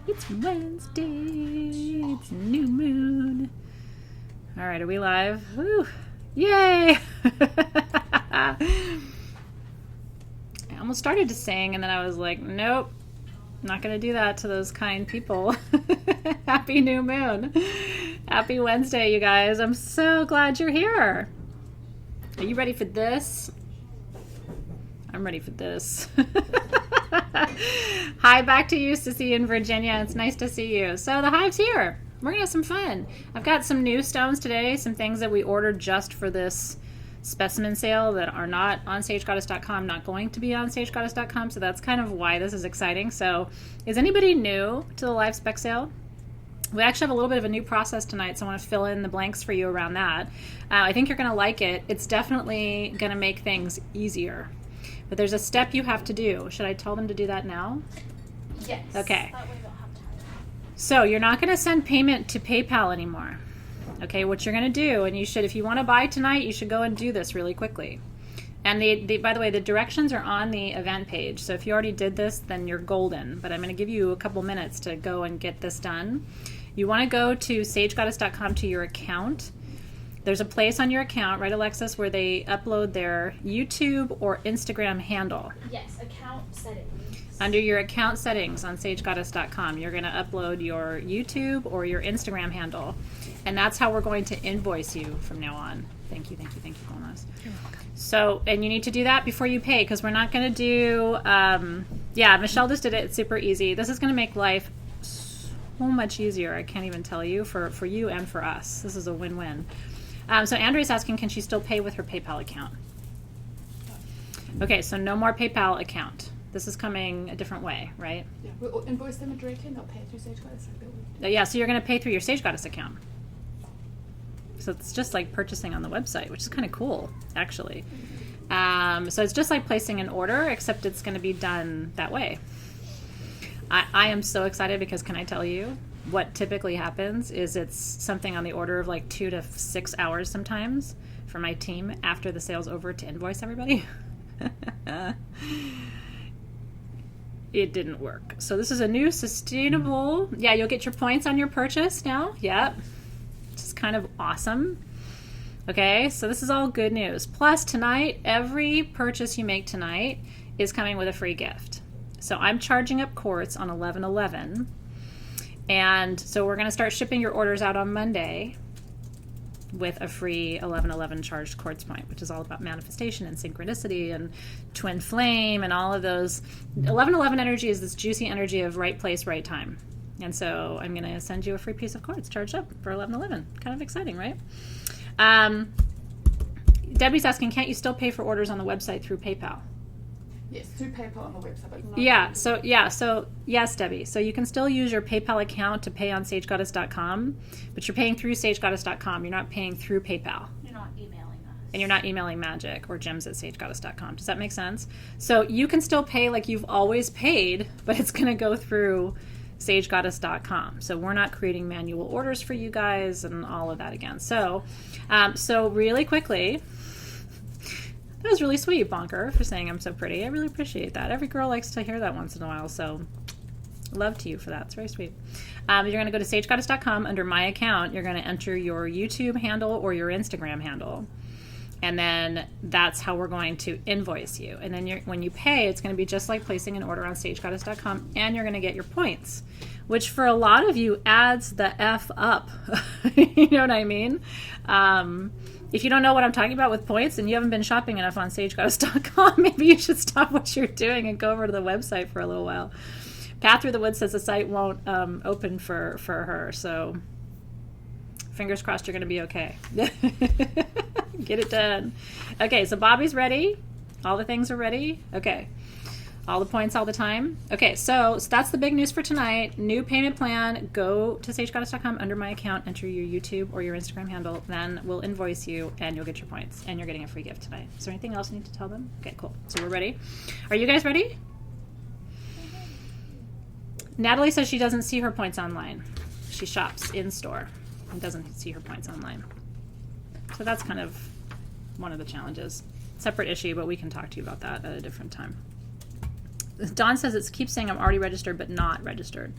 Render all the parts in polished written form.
It's Wednesday. It's new moon. All right, are we live? Woo. Yay! I almost started to sing, and then I was like, nope, not going to do that to those kind people. Happy new moon. Happy Wednesday, you guys. I'm so glad you're here. Are you ready for this? I'm ready for this. Hi, back to you, Sissy in Virginia. It's nice to see you. So the hive's here. We're going to have some fun. I've got some new stones today, some things that we ordered just for this specimen sale that are not on SageGoddess.com, not going to be on SageGoddess.com, so that's kind of why this is exciting. So is anybody new to the live spec sale? We actually have a little bit of a new process tonight, so I want to fill in the blanks for you around that. I think you're going to like it. It's definitely going to make things easier. But there's a step you have to do. Should I tell them to do that now? Yes. Okay. That way they'll have time. So you're not going to send payment to PayPal anymore. Okay, what you're going to do, and you should, if you want to buy tonight, you should go and do this really quickly. And by the way, the directions are on the event page. So if you already did this, then you're golden. But I'm going to give you a couple minutes to go and get this done. You want to go to SageGoddess.com to your account. There's a place on your account, right, Alexis, where they upload their YouTube or Instagram handle. Yes, account settings. Under your account settings on SageGoddess.com, you're going to upload your YouTube or your Instagram handle. And that's how we're going to invoice you from now on. Thank you, Gomez. You're welcome. So, and you need to do that before you pay, because we're not going to do, yeah, Michelle just did it. It's super easy. This is going to make life so much easier. I can't even tell you, for you and for us. This is a win-win. So Andrea's asking, can she still pay with her PayPal account? Okay, so no more PayPal account. This is coming a different way, right? Yeah, we'll invoice them directly and they'll pay through Sage Goddess. Yeah, so you're going to pay through your Sage Goddess account. So it's just like purchasing on the website, which is kind of cool, actually. So it's just like placing an order, except it's going to be done that way. I am so excited because, can I tell you, what typically happens is it's something on the order of like 2 to 6 hours sometimes for my team after the sale's over to invoice everybody. It didn't work. So this is a new sustainable, yeah, you'll get your points on your purchase now. Yep. Which is kind of awesome. Okay, so this is all good news. Plus tonight, every purchase you make tonight is coming with a free gift. So I'm charging up quartz on 11/11. And so we're going to start shipping your orders out on Monday with a free 11/11 charged quartz point, which is all about manifestation and synchronicity and twin flame and all of those. 11/11 energy is this juicy energy of right place, right time. And so I'm going to send you a free piece of quartz charged up for 11/11. Kind of exciting, right? Debbie's asking, can't you still pay for orders on the website through PayPal? Yes, through PayPal on the website. But not So yes, Debbie. So you can still use your PayPal account to pay on SageGoddess.com, but you're paying through SageGoddess.com. You're not paying through PayPal. You're not emailing us. And you're not emailing magic or gems at SageGoddess.com. Does that make sense? So you can still pay like you've always paid, but it's going to go through SageGoddess.com. So we're not creating manual orders for you guys and all of that again. So really quickly, that was really sweet, Bonker, for saying I'm so pretty. I really appreciate that. Every girl likes to hear that once in a while, so love to you for that. It's very sweet. You're going to go to SageGoddess.com. Under My Account, you're going to enter your YouTube handle or your Instagram handle, and then that's how we're going to invoice you. And then when you pay, it's going to be just like placing an order on SageGoddess.com, and you're going to get your points, which for a lot of you adds the F up. You know what I mean? If you don't know what I'm talking about with points and you haven't been shopping enough on SageGoddess.com, maybe you should stop what you're doing and go over to the website for a little while. Path Through the Woods says the site won't open for her, so fingers crossed you're going to be okay. Get it done. Okay, so Bobby's ready. All the things are ready. Okay. All the points all the time. Okay, so that's the big news for tonight. New payment plan. Go to SageGoddess.com, under My Account, enter your YouTube or your Instagram handle. Then we'll invoice you and you'll get your points. And you're getting a free gift tonight. Is there anything else I need to tell them? Okay, cool. So we're ready. Are you guys ready? Natalie says she doesn't see her points online. She shops in store and doesn't see her points online. So that's kind of one of the challenges. Separate issue, but we can talk to you about that at a different time. Dawn says it keeps saying I'm already registered, but not registered.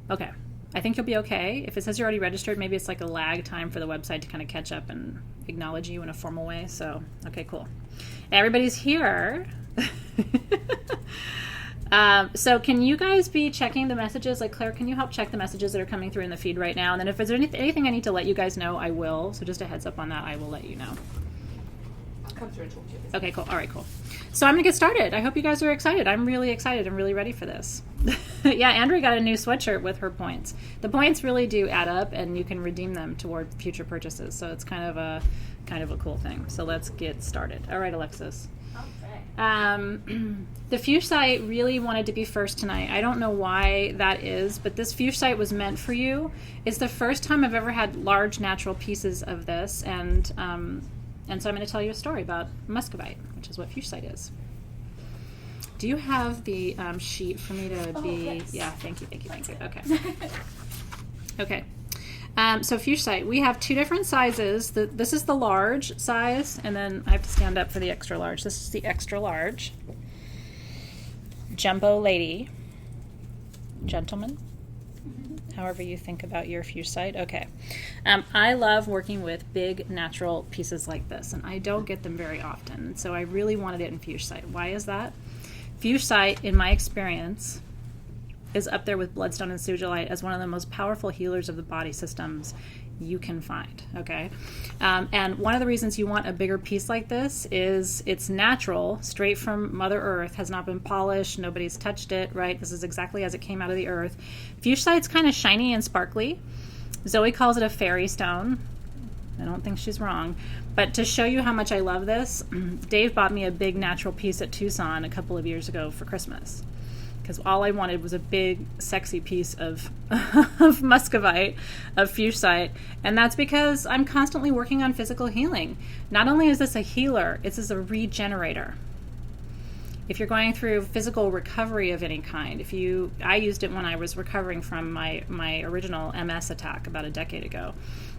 Okay. I think you'll be okay. If it says you're already registered, maybe it's like a lag time for the website to kind of catch up and acknowledge you in a formal way. So, okay, cool. Everybody's here. So can you guys be checking the messages? Like, Claire, can you help check the messages that are coming through in the feed right now? And then if there's anything I need to let you guys know, I will. So just a heads up on that, I will let you know. I'll come through and talk to you. Okay, cool. All right, cool. So I'm going to get started. I hope you guys are excited. I'm really excited. I'm really ready for this. Yeah, Andrea got a new sweatshirt with her points. The points really do add up, and you can redeem them toward future purchases. So it's kind of a cool thing. So let's get started. All right, Alexis. The Fuchsite really wanted to be first tonight. I don't know why that is, but this Fuchsite was meant for you. It's the first time I've ever had large natural pieces of this, and so I'm going to tell you a story about muscovite, which is what Fuchsite is. Do you have the sheet for me to be? Yes. Yeah, thank you. Okay. Okay. So Fuchsite, we have two different sizes. This is the large size, and then I have to stand up for the extra large. This is the extra large. Jumbo lady. Gentleman. However you think about your Fuchsite. Okay. I love working with big natural pieces like this, and I don't get them very often. So I really wanted it in Fuchsite. Why is that? Fuchsite, in my experience, is up there with bloodstone and sugilite as one of the most powerful healers of the body systems you can find, okay? And one of the reasons you want a bigger piece like this is it's natural, straight from Mother Earth, has not been polished, nobody's touched it, right? This is exactly as it came out of the earth. Fuchsite's kind of shiny and sparkly. Zoe calls it a fairy stone. I don't think she's wrong. But to show you how much I love this, Dave bought me a big natural piece at Tucson a couple of years ago for Christmas. Because all I wanted was a big, sexy piece of muscovite, of Fuchsite. And that's because I'm constantly working on physical healing. Not only is this a healer, it's a regenerator. If you're going through physical recovery of any kind, I used it when I was recovering from my original MS attack about a decade ago.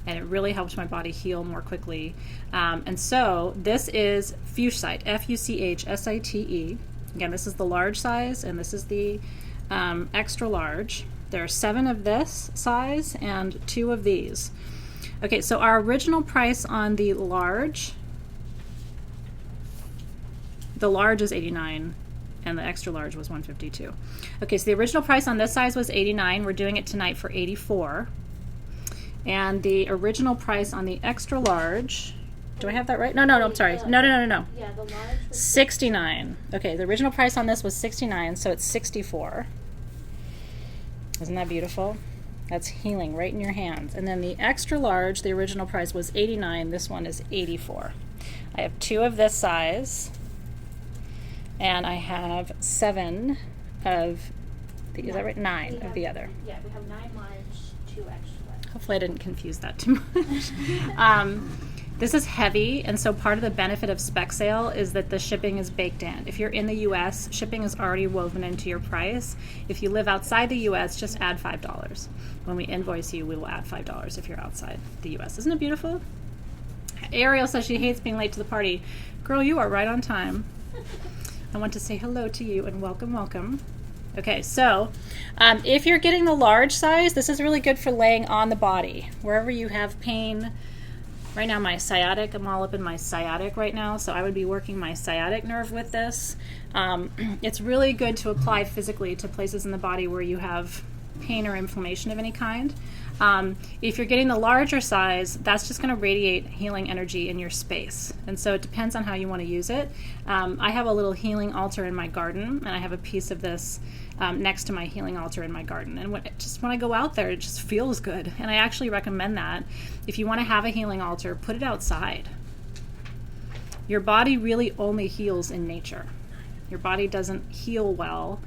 And it really helps my body heal more quickly. And so this is Fuchsite, Fuchsite. Again, this is the large size, and this is the extra large. There are 7 of this size and 2 of these. Okay, so our original price on the large is $89, and the extra large was $152. Okay, so the original price on this size was $89. We're doing it tonight for $84. And the original price on the extra large... Do I have that right? No, I'm sorry. No. Yeah, the large was $69. Okay, the original price on this was $69, so it's $64. Isn't that beautiful? That's healing right in your hands. And then the extra large, the original price was $89. This one is $84. I have 2 of this size, and I have 7 of the, is that right? 9 of the other. Yeah, we have 9 large, 2 extra. Hopefully I didn't confuse that too much. This is heavy, and so part of the benefit of spec sale is that the shipping is baked in. If you're in the U.S., shipping is already woven into your price. If you live outside the U.S., just add $5. When we invoice you, we will add $5 if you're outside the U.S. Isn't it beautiful? Ariel says she hates being late to the party. Girl, you are right on time. I want to say hello to you and welcome. Okay, so if you're getting the large size, this is really good for laying on the body. Wherever you have pain. Right now my sciatic, I'm all up in my sciatic right now, so I would be working my sciatic nerve with this. It's really good to apply physically to places in the body where you have pain or inflammation of any kind. If you're getting the larger size, that's just going to radiate healing energy in your space. And so it depends on how you want to use it. I have a little healing altar in my garden, and I have a piece of this next to my healing altar in my garden. And when I go out there, it just feels good. And I actually recommend that. If you want to have a healing altar, put it outside. Your body really only heals in nature. Your body doesn't heal well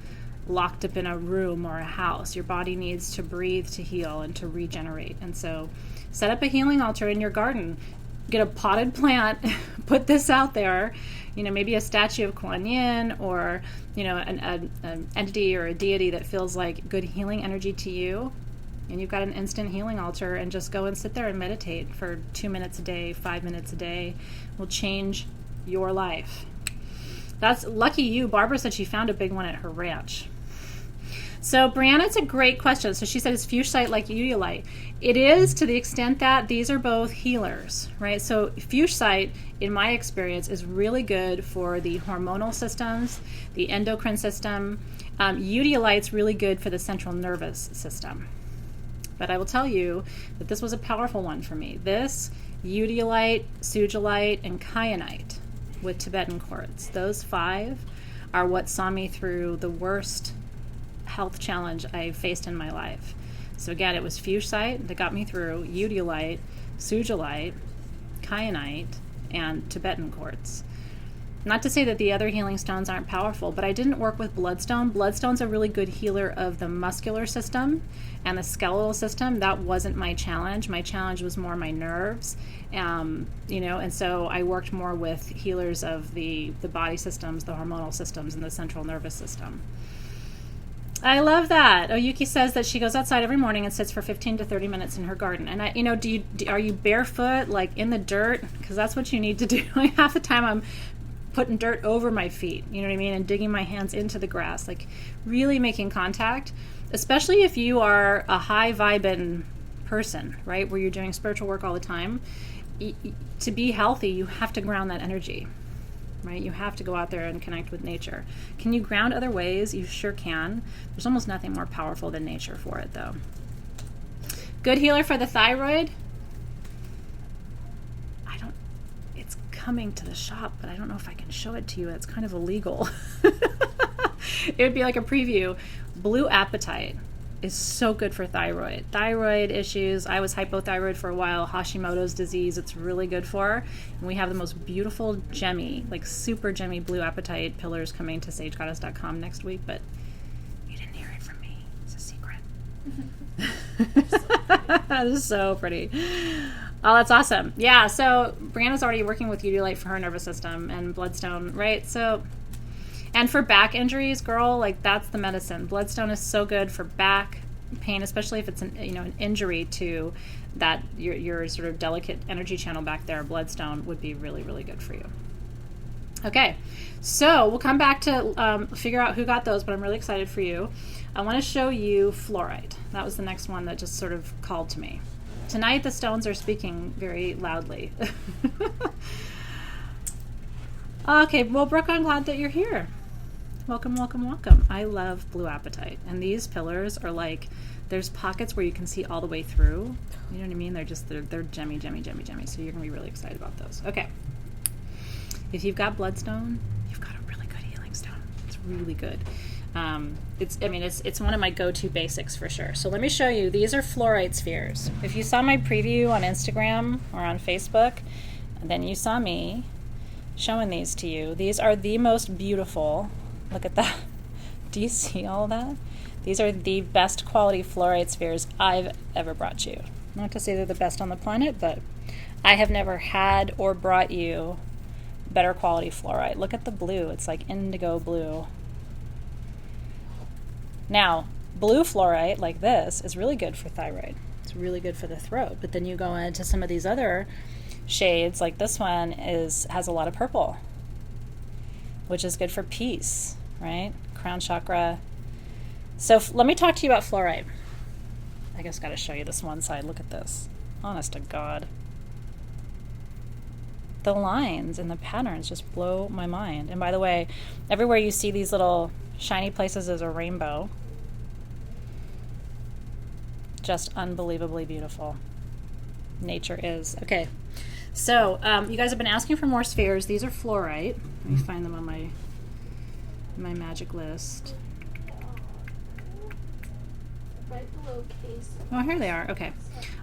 locked up in a room or a house. Your body needs to breathe to heal and to regenerate. And so set up a healing altar in your garden. Get a potted plant, put this out there, maybe a statue of Kuan Yin, or, an entity or a deity that feels like good healing energy to you. And you've got an instant healing altar, and just go and sit there and meditate for 2 minutes a day, 5 minutes a day. Will change your life. That's lucky you. Barbara said she found a big one at her ranch. So Brianna, it's a great question. So she said, is Fuchsite like Eudolite? It is, to the extent that these are both healers, right? So Fuchsite, in my experience, is really good for the hormonal systems, the endocrine system. Eudolite's really good for the central nervous system. But I will tell you that this was a powerful one for me. This, Eudolite, Sugilite, and Kyanite with Tibetan quartz. Those 5 are what saw me through the worst health challenge I faced in my life. So again, it was Fuchsite that got me through, Eudolite, Sugilite, Kyanite, and Tibetan quartz. Not to say that the other healing stones aren't powerful, but I didn't work with bloodstone. Bloodstone's a really good healer of the muscular system and the skeletal system. That wasn't my challenge. My challenge was more my nerves, and so I worked more with healers of the body systems, the hormonal systems, and the central nervous system. I love that. Oh, Yuki says that she goes outside every morning and sits for 15 to 30 minutes in her garden. And are you barefoot, like in the dirt? Because that's what you need to do. Like half the time I'm putting dirt over my feet, you know what I mean, and digging my hands into the grass, like really making contact, especially if you are a high vibing person, right, where you're doing spiritual work all the time. To be healthy, you have to ground that energy, right? You have to go out there and connect with nature. Can you ground other ways? You sure can. There's almost nothing more powerful than nature for it, though. Good healer for the thyroid. It's coming to the shop, but I don't know if I can show it to you. It's kind of illegal. It would be like a preview. Blue apatite is so good for thyroid issues. I was hypothyroid for a while. Hashimoto's disease, it's really good for. And we have the most beautiful gemmy, like super gemmy blue apatite pillars coming to sagegoddess.com next week, but you didn't hear it from me. It's a secret. That is so pretty. Oh, that's awesome. Yeah, so Brianna's already working with Eudolite for her nervous system and bloodstone, right? So, and for back injuries, girl, like that's the medicine. Bloodstone is so good for back pain, especially if it's an injury to that your sort of delicate energy channel back there. Bloodstone would be really, really good for you. Okay, so we'll come back to figure out who got those, but I'm really excited for you. I want to show you fluorite. That was the next one that just sort of called to me. Tonight the stones are speaking very loudly. Okay, well, Brooke, I'm glad that you're here. Welcome, welcome, welcome. I love blue apatite. And these pillars are like, there's pockets where you can see all the way through. You know what I mean? They're gemmy, gemmy, gemmy, gemmy. So you're going to be really excited about those. Okay. If you've got bloodstone, you've got a really good healing stone. It's really good. It's one of my go-to basics for sure. So let me show you. These are fluorite spheres. If you saw my preview on Instagram or on Facebook, then you saw me showing these to you. These are the most beautiful. Look at that. Do you see all that? These are the best quality fluorite spheres I've ever brought you. Not to say they're the best on the planet, but I have never had or brought you better quality fluorite. Look at the blue. It's like indigo blue. Now, blue fluorite like this is really good for thyroid. It's really good for the throat. But then you go into some of these other shades, like this one has a lot of purple, which is good for peace, right? Crown chakra. So let me talk to you about fluorite. I guess got to show you this one side. Look at this. Honest to God. The lines and the patterns just blow my mind. And by the way, everywhere you see these little shiny places is a rainbow. Just unbelievably beautiful. Nature is. Okay. So you guys have been asking for more spheres. These are fluorite. Let me find them on my magic list. Right below case. Oh, here they are. Okay.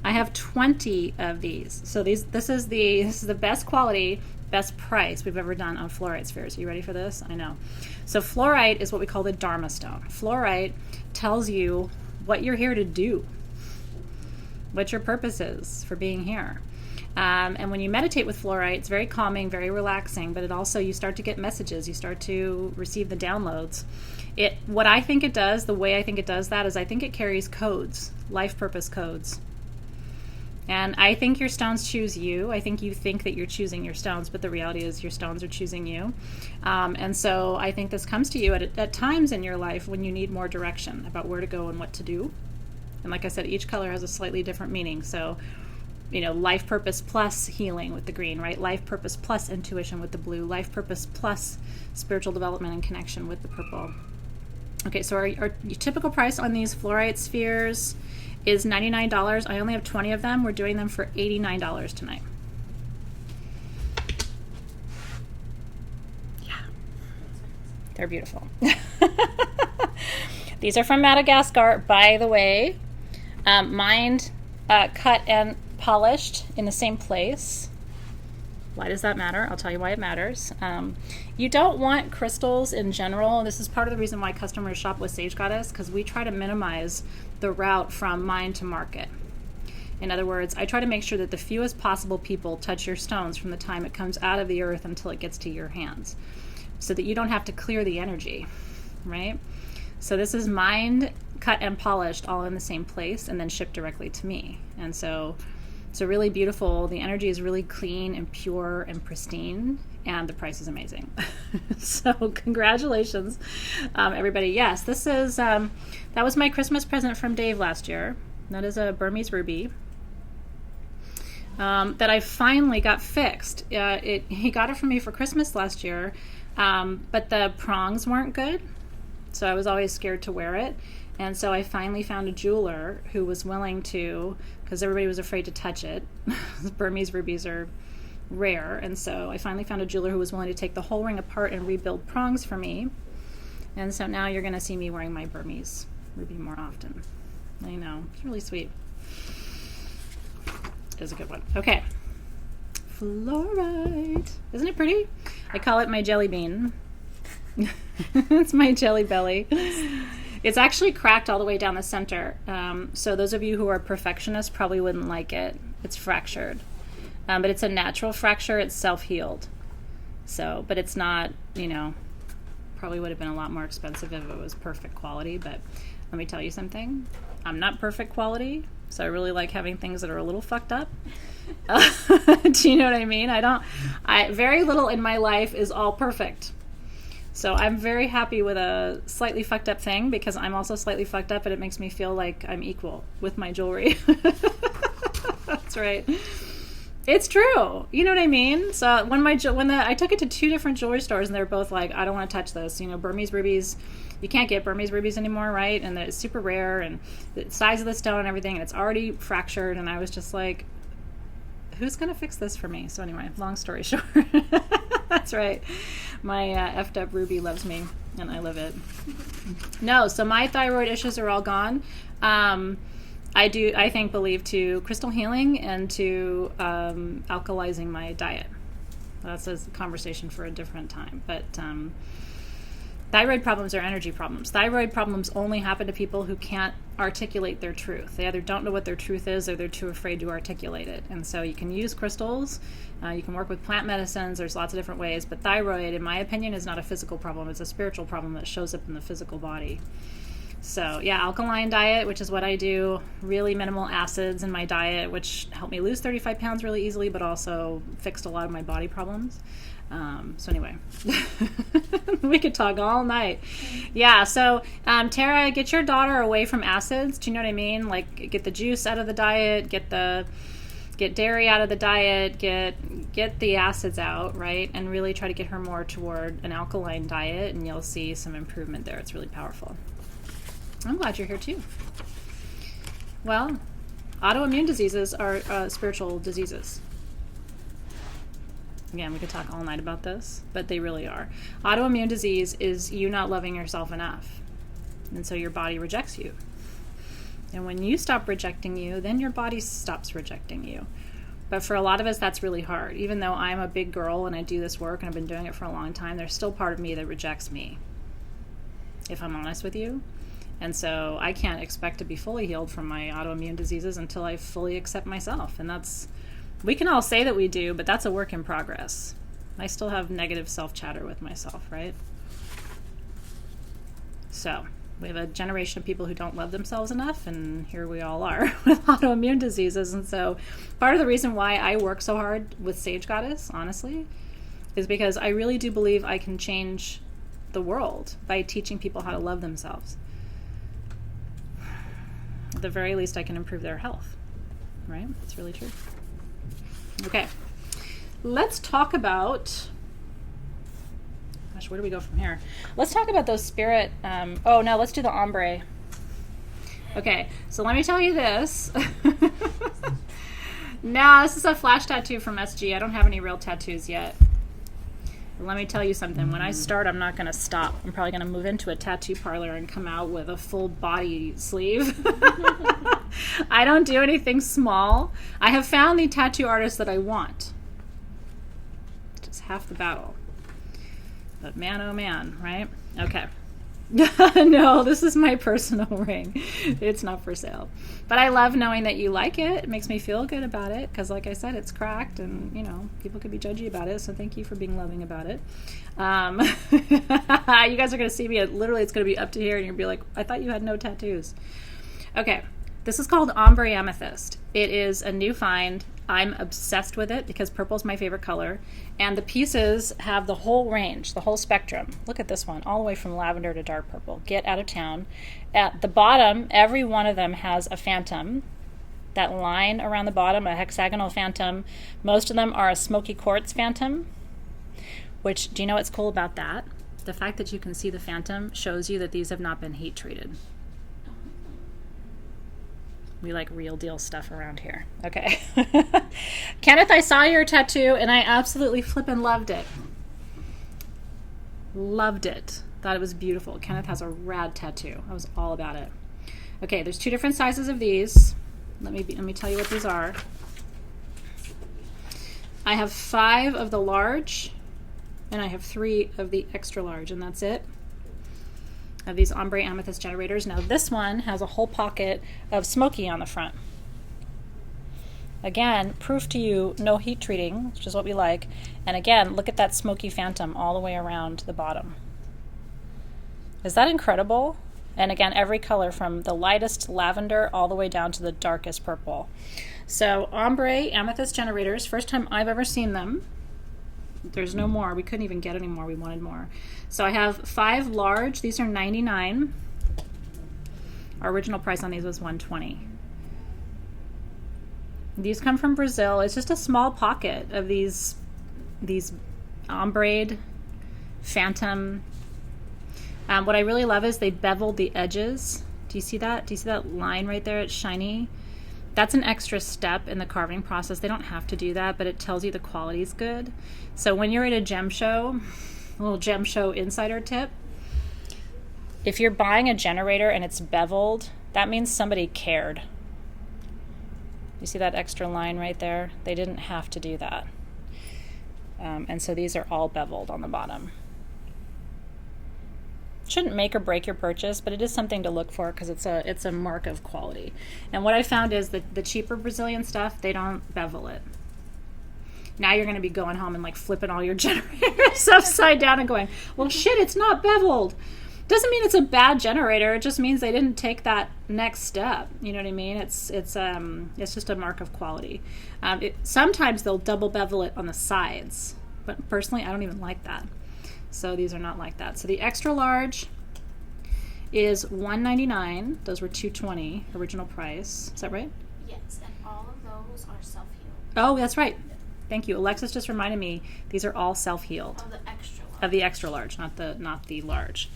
I have 20 of these. So this is the best quality, best price we've ever done on fluorite spheres. Are you ready for this? I know. So fluorite is what we call the Dharma stone. Fluorite tells you what you're here to do, what your purpose is for being here. And when you meditate with fluorite, it's very calming, very relaxing, but it also, you start to get messages, you start to receive the downloads. What I think it does, the way I think it does that is I think it carries codes, life purpose codes. And I think your stones choose you. I think you think that you're choosing your stones, but the reality is your stones are choosing you. And so I think this comes to you at times in your life when you need more direction about where to go and what to do. And like I said, each color has a slightly different meaning. So, life purpose plus healing with the green, right? Life purpose plus intuition with the blue. Life purpose plus spiritual development and connection with the purple. Okay, so our typical price on these fluorite spheres is $99. I only have 20 of them. We're doing them for $89 tonight. Yeah. They're beautiful. These are from Madagascar, by the way. Mined, cut, and polished in the same place. Why does that matter? I'll tell you why it matters. You don't want crystals in general. This is part of the reason why customers shop with Sage Goddess, because we try to minimize the route from mine to market. In other words, I try to make sure that the fewest possible people touch your stones from the time it comes out of the earth until it gets to your hands, so that you don't have to clear the energy, right? So this is mined, cut, and polished all in the same place and then shipped directly to me. And so it's really beautiful. The energy is really clean and pure and pristine, and the price is amazing. So congratulations, everybody. Yes, this is that was my Christmas present from Dave last year. That is a Burmese ruby that I finally got fixed. He got it from me for Christmas last year, but the prongs weren't good, so I was always scared to wear it. And so I finally found a jeweler who was willing to, because everybody was afraid to touch it. Burmese rubies are rare. And so I finally found a jeweler who was willing to take the whole ring apart and rebuild prongs for me. And so now you're going to see me wearing my Burmese ruby more often. I know. It's really sweet. It is a good one. Okay. Fluorite. Isn't it pretty? I call it my jelly bean. It's my jelly belly. It's actually cracked all the way down the center. So those of you who are perfectionists probably wouldn't like it. It's fractured. But it's a natural fracture. It's self-healed. So, but it's not, probably would have been a lot more expensive if it was perfect quality. But let me tell you something. I'm not perfect quality. So I really like having things that are a little fucked up. Do you know what I mean? Very little in my life is all perfect. So I'm very happy with a slightly fucked up thing, because I'm also slightly fucked up, and it makes me feel like I'm equal with my jewelry. That's right. It's true. You know what I mean? So I took it to 2 different jewelry stores, and they're both like, I don't want to touch this. Burmese rubies, you can't get Burmese rubies anymore, right? And it's super rare, and the size of the stone and everything, and it's already fractured. And I was just like, who's going to fix this for me? So anyway, long story short, that's right. My effed up ruby loves me, and I love it. No, so my thyroid issues are all gone. I believe to crystal healing and to alkalizing my diet. That's a conversation for a different time. But thyroid problems are energy problems. Thyroid problems only happen to people who can't articulate their truth. They either don't know what their truth is, or they're too afraid to articulate it. And so you can use crystals, you can work with plant medicines, there's lots of different ways, but thyroid, in my opinion, is not a physical problem. It's a spiritual problem that shows up in the physical body. So yeah, alkaline diet, which is what I do, really minimal acids in my diet, which helped me lose 35 pounds really easily, but also fixed a lot of my body problems. So anyway, we could talk all night. Yeah, so Tara, get your daughter away from acids. Do you know what I mean? Like, get the juice out of the diet, get dairy out of the diet, get the acids out, right? And really try to get her more toward an alkaline diet, and you'll see some improvement there. It's really powerful. I'm glad you're here too. Well, autoimmune diseases are spiritual diseases. Again, we could talk all night about this, but they really are. Autoimmune disease is you not loving yourself enough. And so your body rejects you. And when you stop rejecting you, then your body stops rejecting you. But for a lot of us, that's really hard. Even though I'm a big girl and I do this work and I've been doing it for a long time, there's still part of me that rejects me, if I'm honest with you. And so I can't expect to be fully healed from my autoimmune diseases until I fully accept myself. And we can all say that we do, but that's a work in progress. I still have negative self-chatter with myself, right? So, We have a generation of people who don't love themselves enough, and here we all are with autoimmune diseases. And so part of the reason why I work so hard with Sage Goddess, honestly, is because I really do believe I can change the world by teaching people how to love themselves. At the very least, I can improve their health, right? That's really true. Okay, let's talk about... Gosh, where do we go from here? Let's talk about those spirit... oh, no, let's do the ombre. Okay, so let me tell you this. Now, this is a flash tattoo from SG. I don't have any real tattoos yet. But let me tell you something. When I start, I'm not going to stop. I'm probably going to move into a tattoo parlor and come out with a full body sleeve. I don't do anything small. I have found the tattoo artist that I want. It's just half the battle. But man, oh man, right? Okay. No, this is my personal ring. It's not for sale. But I love knowing that you like it. It makes me feel good about it because, like I said, it's cracked and, you know, people could be judgy about it. So thank you for being loving about it. You guys are going to see me. Literally, it's going to be up to here and you're going to be like, I thought you had no tattoos. Okay. This is called Ombre Amethyst. It is a new find. I'm obsessed with it because purple is my favorite color. And the pieces have the whole range, the whole spectrum. Look at this one, all the way from lavender to dark purple. Get out of town. At the bottom, every one of them has a phantom. That line around the bottom, a hexagonal phantom. Most of them are a smoky quartz phantom, which, do you know what's cool about that? The fact that you can see the phantom shows you that these have not been heat treated. We like real deal stuff around here. Okay. Kenneth, I saw your tattoo and I absolutely flippin' loved it. Loved it. Thought it was beautiful. Kenneth has a rad tattoo. I was all about it. Okay, there's 2 different sizes of these. Let me tell you what these are. I have 5 of the large and I have 3 of the extra large, and that's it. Of these ombre amethyst generators. Now this one has a whole pocket of smoky on the front. Again, proof to you, no heat treating, which is what we like. And again, look at that smoky phantom all the way around the bottom. Is that incredible? And again, every color from the lightest lavender all the way down to the darkest purple. So ombre amethyst generators, first time I've ever seen them. There's no more. We couldn't even get any more. We wanted more. So I have 5 large. These are $99. Our original price on these was $120. These come from Brazil. It's just a small pocket of these ombre phantom. What I really love is they beveled the edges. Do you see that? Do you see that line right there? It's shiny. That's an extra step in the carving process. They don't have to do that, but it tells you the quality is good. So when you're at a gem show, a little gem show insider tip, if you're buying a generator and it's beveled, that means somebody cared. You see that extra line right there? They didn't have to do that. And so these are all beveled on the bottom. Shouldn't make or break your purchase, but it is something to look for because it's a mark of quality. And what I found is that the cheaper Brazilian stuff, they don't bevel it. Now you're going to be going home and like flipping all your generators upside down and going, well, shit, it's not beveled. Doesn't mean it's a bad generator. It just means they didn't take that next step. You know what I mean? It's just a mark of quality. Sometimes they'll double bevel it on the sides, but personally, I don't even like that. So these are not like that. So the extra large is $199. Those were $220 original price. Is that right? Yes, and all of those are self-healed. Oh, that's right. Thank you. Alexis just reminded me these are all self-healed. Of the extra large. Of the extra large, not the large.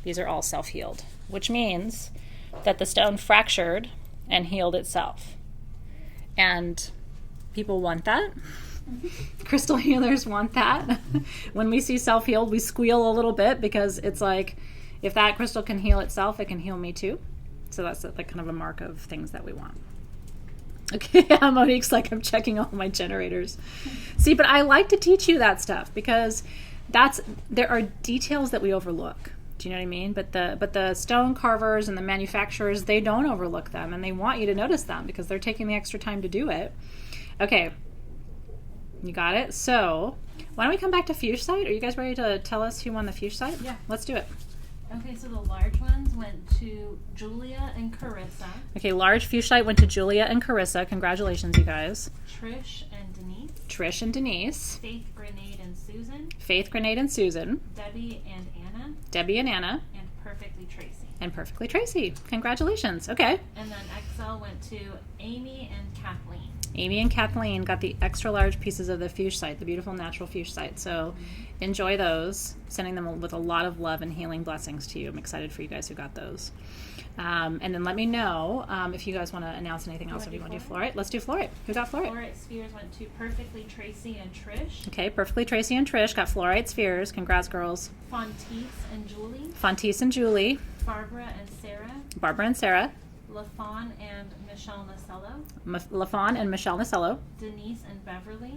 These are all self-healed, which means that the stone fractured and healed itself. And people want that. Crystal healers want that. When we see self-healed, we squeal a little bit because it's like, if that crystal can heal itself, it can heal me too. So that's like kind of a mark of things that we want. Okay, Monique's like, I'm checking all my generators. See, but I like to teach you that stuff because there are details that we overlook. Do you know what I mean? But the stone carvers and the manufacturers, they don't overlook them, and they want you to notice them because they're taking the extra time to do it. Okay. You got it? So, why don't we come back to Fuchsite? Are you guys ready to tell us who won the Fuchsite? Yeah. Let's do it. Okay, so the large ones went to Julia and Carissa, Okay, large Fuchsite went to Julia and Carissa. Congratulations, you guys. Trish and Denise, Trish and Denise. Faith, Grenade, and Susan, Faith, Grenade, and Susan. Debbie and Anna, Debbie and Anna. and Perfectly Tracy. And Perfectly Tracy. Congratulations. Okay. And then XL went to Amy and Kathleen. Amy and Kathleen got the extra large pieces of the Fuchsite, the beautiful natural Fuchsite. So enjoy those. Sending them with a lot of love and healing blessings to you. I'm excited for you guys who got those. And then let me know if you guys want to announce anything else. If you want to do Fluorite, let's do Fluorite. Who got Fluorite? Fluorite spheres went to Perfectly Tracy and Trish. Okay, Perfectly Tracy and Trish got Fluorite spheres. Congrats, girls. Fontice and Julie. Fontice and Julie. Barbara and Sera. Barbara and Sera. LaFawn and Michelle Nasello. LaFawn and Michelle Nasello. Denise and Beverly.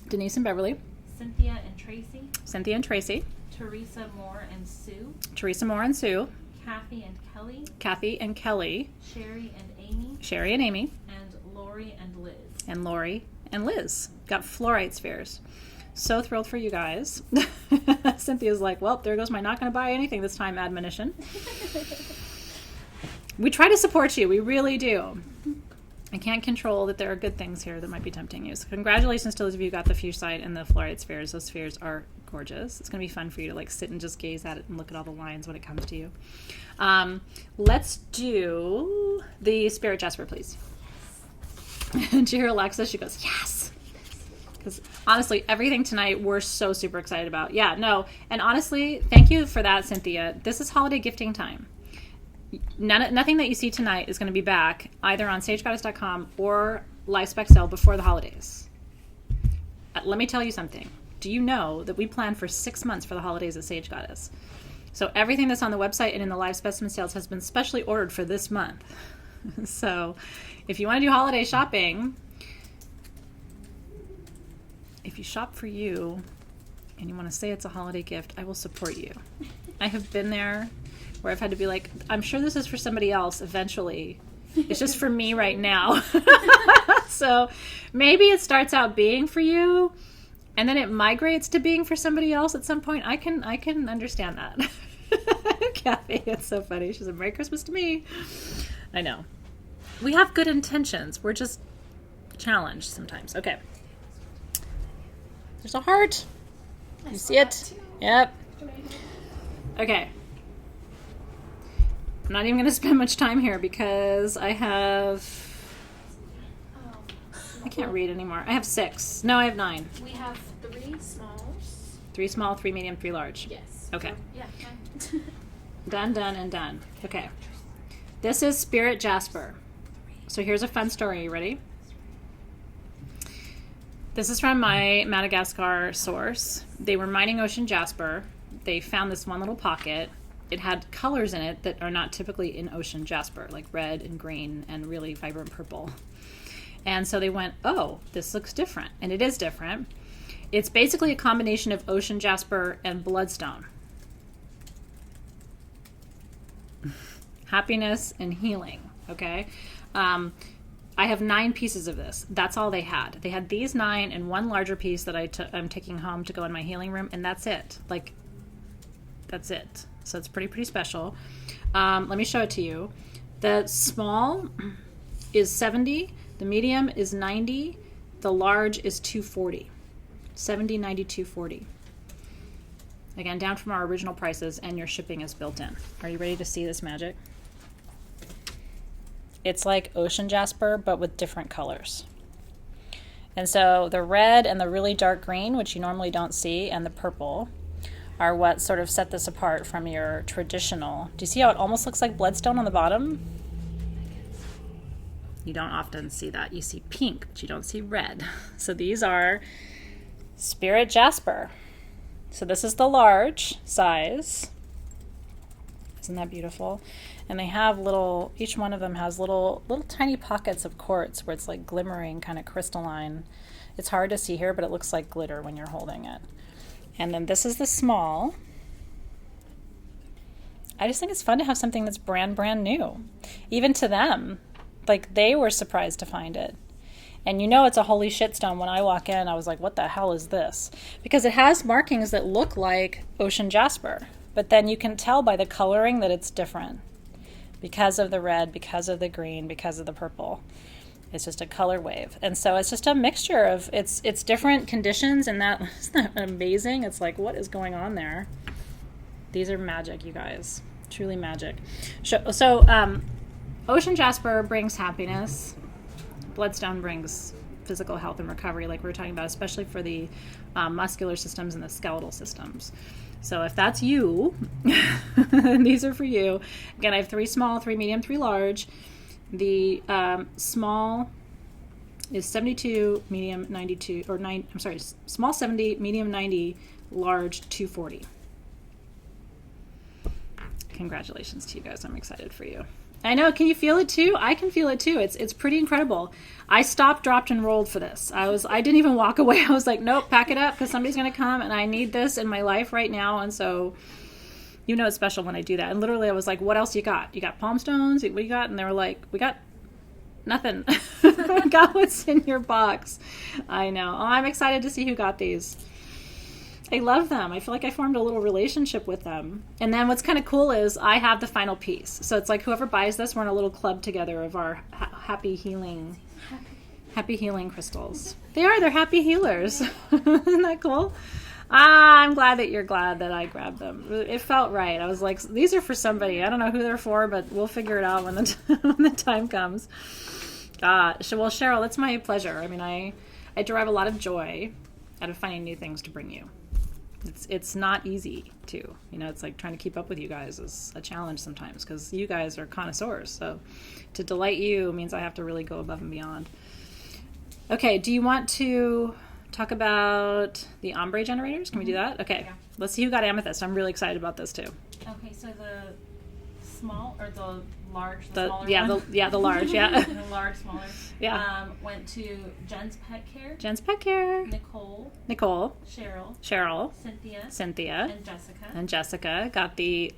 Denise and Beverly. Cynthia and Tracy. Cynthia and Tracy. Teresa Moore and Sue. Teresa Moore and Sue. Kathy and Kelly. Kathy and Kelly. Sherry and Amy. Sherry and Amy. And Lori and Liz. And Lori and Liz got Fluorite spheres. So thrilled for you guys. Cynthia's like, well, there goes my not going to buy anything this time admonition. We try to support you. We really do. I can't control that there are good things here that might be tempting you. So congratulations to those of you who got the Fuchsite and the Fluorite spheres. Those spheres are gorgeous. It's going to be fun for you to like sit and just gaze at it and look at all the lines when it comes to you. Let's do the Spirit Jasper, please. Did you hear Alexa? She goes, yes. Because honestly, everything tonight we're so super excited about. Yeah, no. And honestly, thank you for that, Cynthia. This is holiday gifting time. Nothing that you see tonight is going to be back either on SageGoddess.com or live spec sale before the holidays. Let me tell you something. Do you know that we plan for 6 months for the holidays at Sage Goddess? So everything that's on the website and in the live specimen sales has been specially ordered for this month. So if you want to do holiday shopping, if you shop for you and you want to say it's a holiday gift, I will support you. I have been there where I've had to be like, I'm sure this is for somebody else eventually. It's just for me right now. So maybe it starts out being for you and then it migrates to being for somebody else at some point. I can understand that. Kathy, it's so funny. She said, Merry Christmas to me. I know. We have good intentions. We're just challenged sometimes. Okay. There's a heart. You see it? Yep. Okay. I'm not even going to spend much time here because I can't read anymore. I have 6. No, I have 9. We have 3 smalls. 3 small, 3 medium, 3 large. Yes. Okay. Yeah. Done, and done. Okay. This is Spirit Jasper. So here's a fun story. You ready? This is from my Madagascar source. They were mining ocean jasper. They found this one little pocket. It had colors in it that are not typically in ocean jasper, like red and green and really vibrant purple. And so they went, oh, this looks different. And it is different. It's basically a combination of ocean jasper and bloodstone. Happiness and healing, okay? I have 9 pieces of this. That's all they had. They had these 9 and one larger piece that I'm taking home to go in my healing room, and that's it. Like, that's it. So it's pretty special. Let me show it to you. The small is 70. The medium is 90. The large is 240. 70, 90, 240. Again, down from our original prices, and your shipping is built in. Are you ready to see this magic? It's like ocean jasper, but with different colors. And so the red and the really dark green, which you normally don't see, and the purple are what sort of set this apart from your traditional. Do you see how it almost looks like bloodstone on the bottom? You don't often see that. You see pink, but you don't see red. So these are Spirit Jasper. So this is the large size. Isn't that beautiful? And they have little, each one of them has little tiny pockets of quartz where it's like glimmering, kind of crystalline. It's hard to see here, but it looks like glitter when you're holding it. And then this is the small. I just think it's fun to have something that's brand new. Even to them, like they were surprised to find it. And you know it's a holy shitstone. When I walk in, I was like, what the hell is this? Because it has markings that look like ocean jasper. but then you can tell by the coloring that it's different because of the red, because of the green, because of the purple. It's just a color wave. And so it's just a mixture of, it's different conditions, and that, isn't that amazing? It's like, what is going on there? These are magic, you guys. Truly magic. So ocean jasper brings happiness. Bloodstone brings physical health and recovery, like we were talking about, especially for the muscular systems and the skeletal systems. So if that's you, these are for you. Again, I have 3 small, 3 medium, 3 large. The small is 72, medium 92, or 9, I'm sorry, small 70, medium 90, large 240. Congratulations to you guys. I'm excited for you. I know. Can you feel it too? I can feel it too. It's pretty incredible. I stopped, dropped, and rolled for this. I didn't even walk away. I was like, nope, pack it up because somebody's going to come and I need this in my life right now. And so, you know, it's special when I do that. And literally I was like, what else you got? You got palm stones? What do you got? And they were like, we got nothing. We got what's in your box. I know. Oh, I'm excited to see who got these. I love them. I feel like I formed a little relationship with them. And then what's kind of cool is I have the final piece. So it's like whoever buys this, we're in a little club together of our happy healing crystals. They're happy healers. Isn't that cool? I'm glad that you're glad that I grabbed them. It felt right. I was like, these are for somebody. I don't know who they're for, but we'll figure it out when the time comes. Well, Cheryl, it's my pleasure. I mean, I derive a lot of joy out of finding new things to bring you. It's not easy to, it's like trying to keep up with you guys is a challenge sometimes because you guys are connoisseurs. So to delight you means I have to really go above and beyond. Okay, do you want to talk about the ombre generators? Can we do that? Okay, yeah. Let's see who got amethyst. I'm really excited about this too. Okay, so the small or the large, the smaller yeah, one? The large, yeah. The large, smaller. Yeah. Went to Jen's Pet Care. Jen's Pet Care. Nicole. Cheryl. Cynthia. And Jessica got the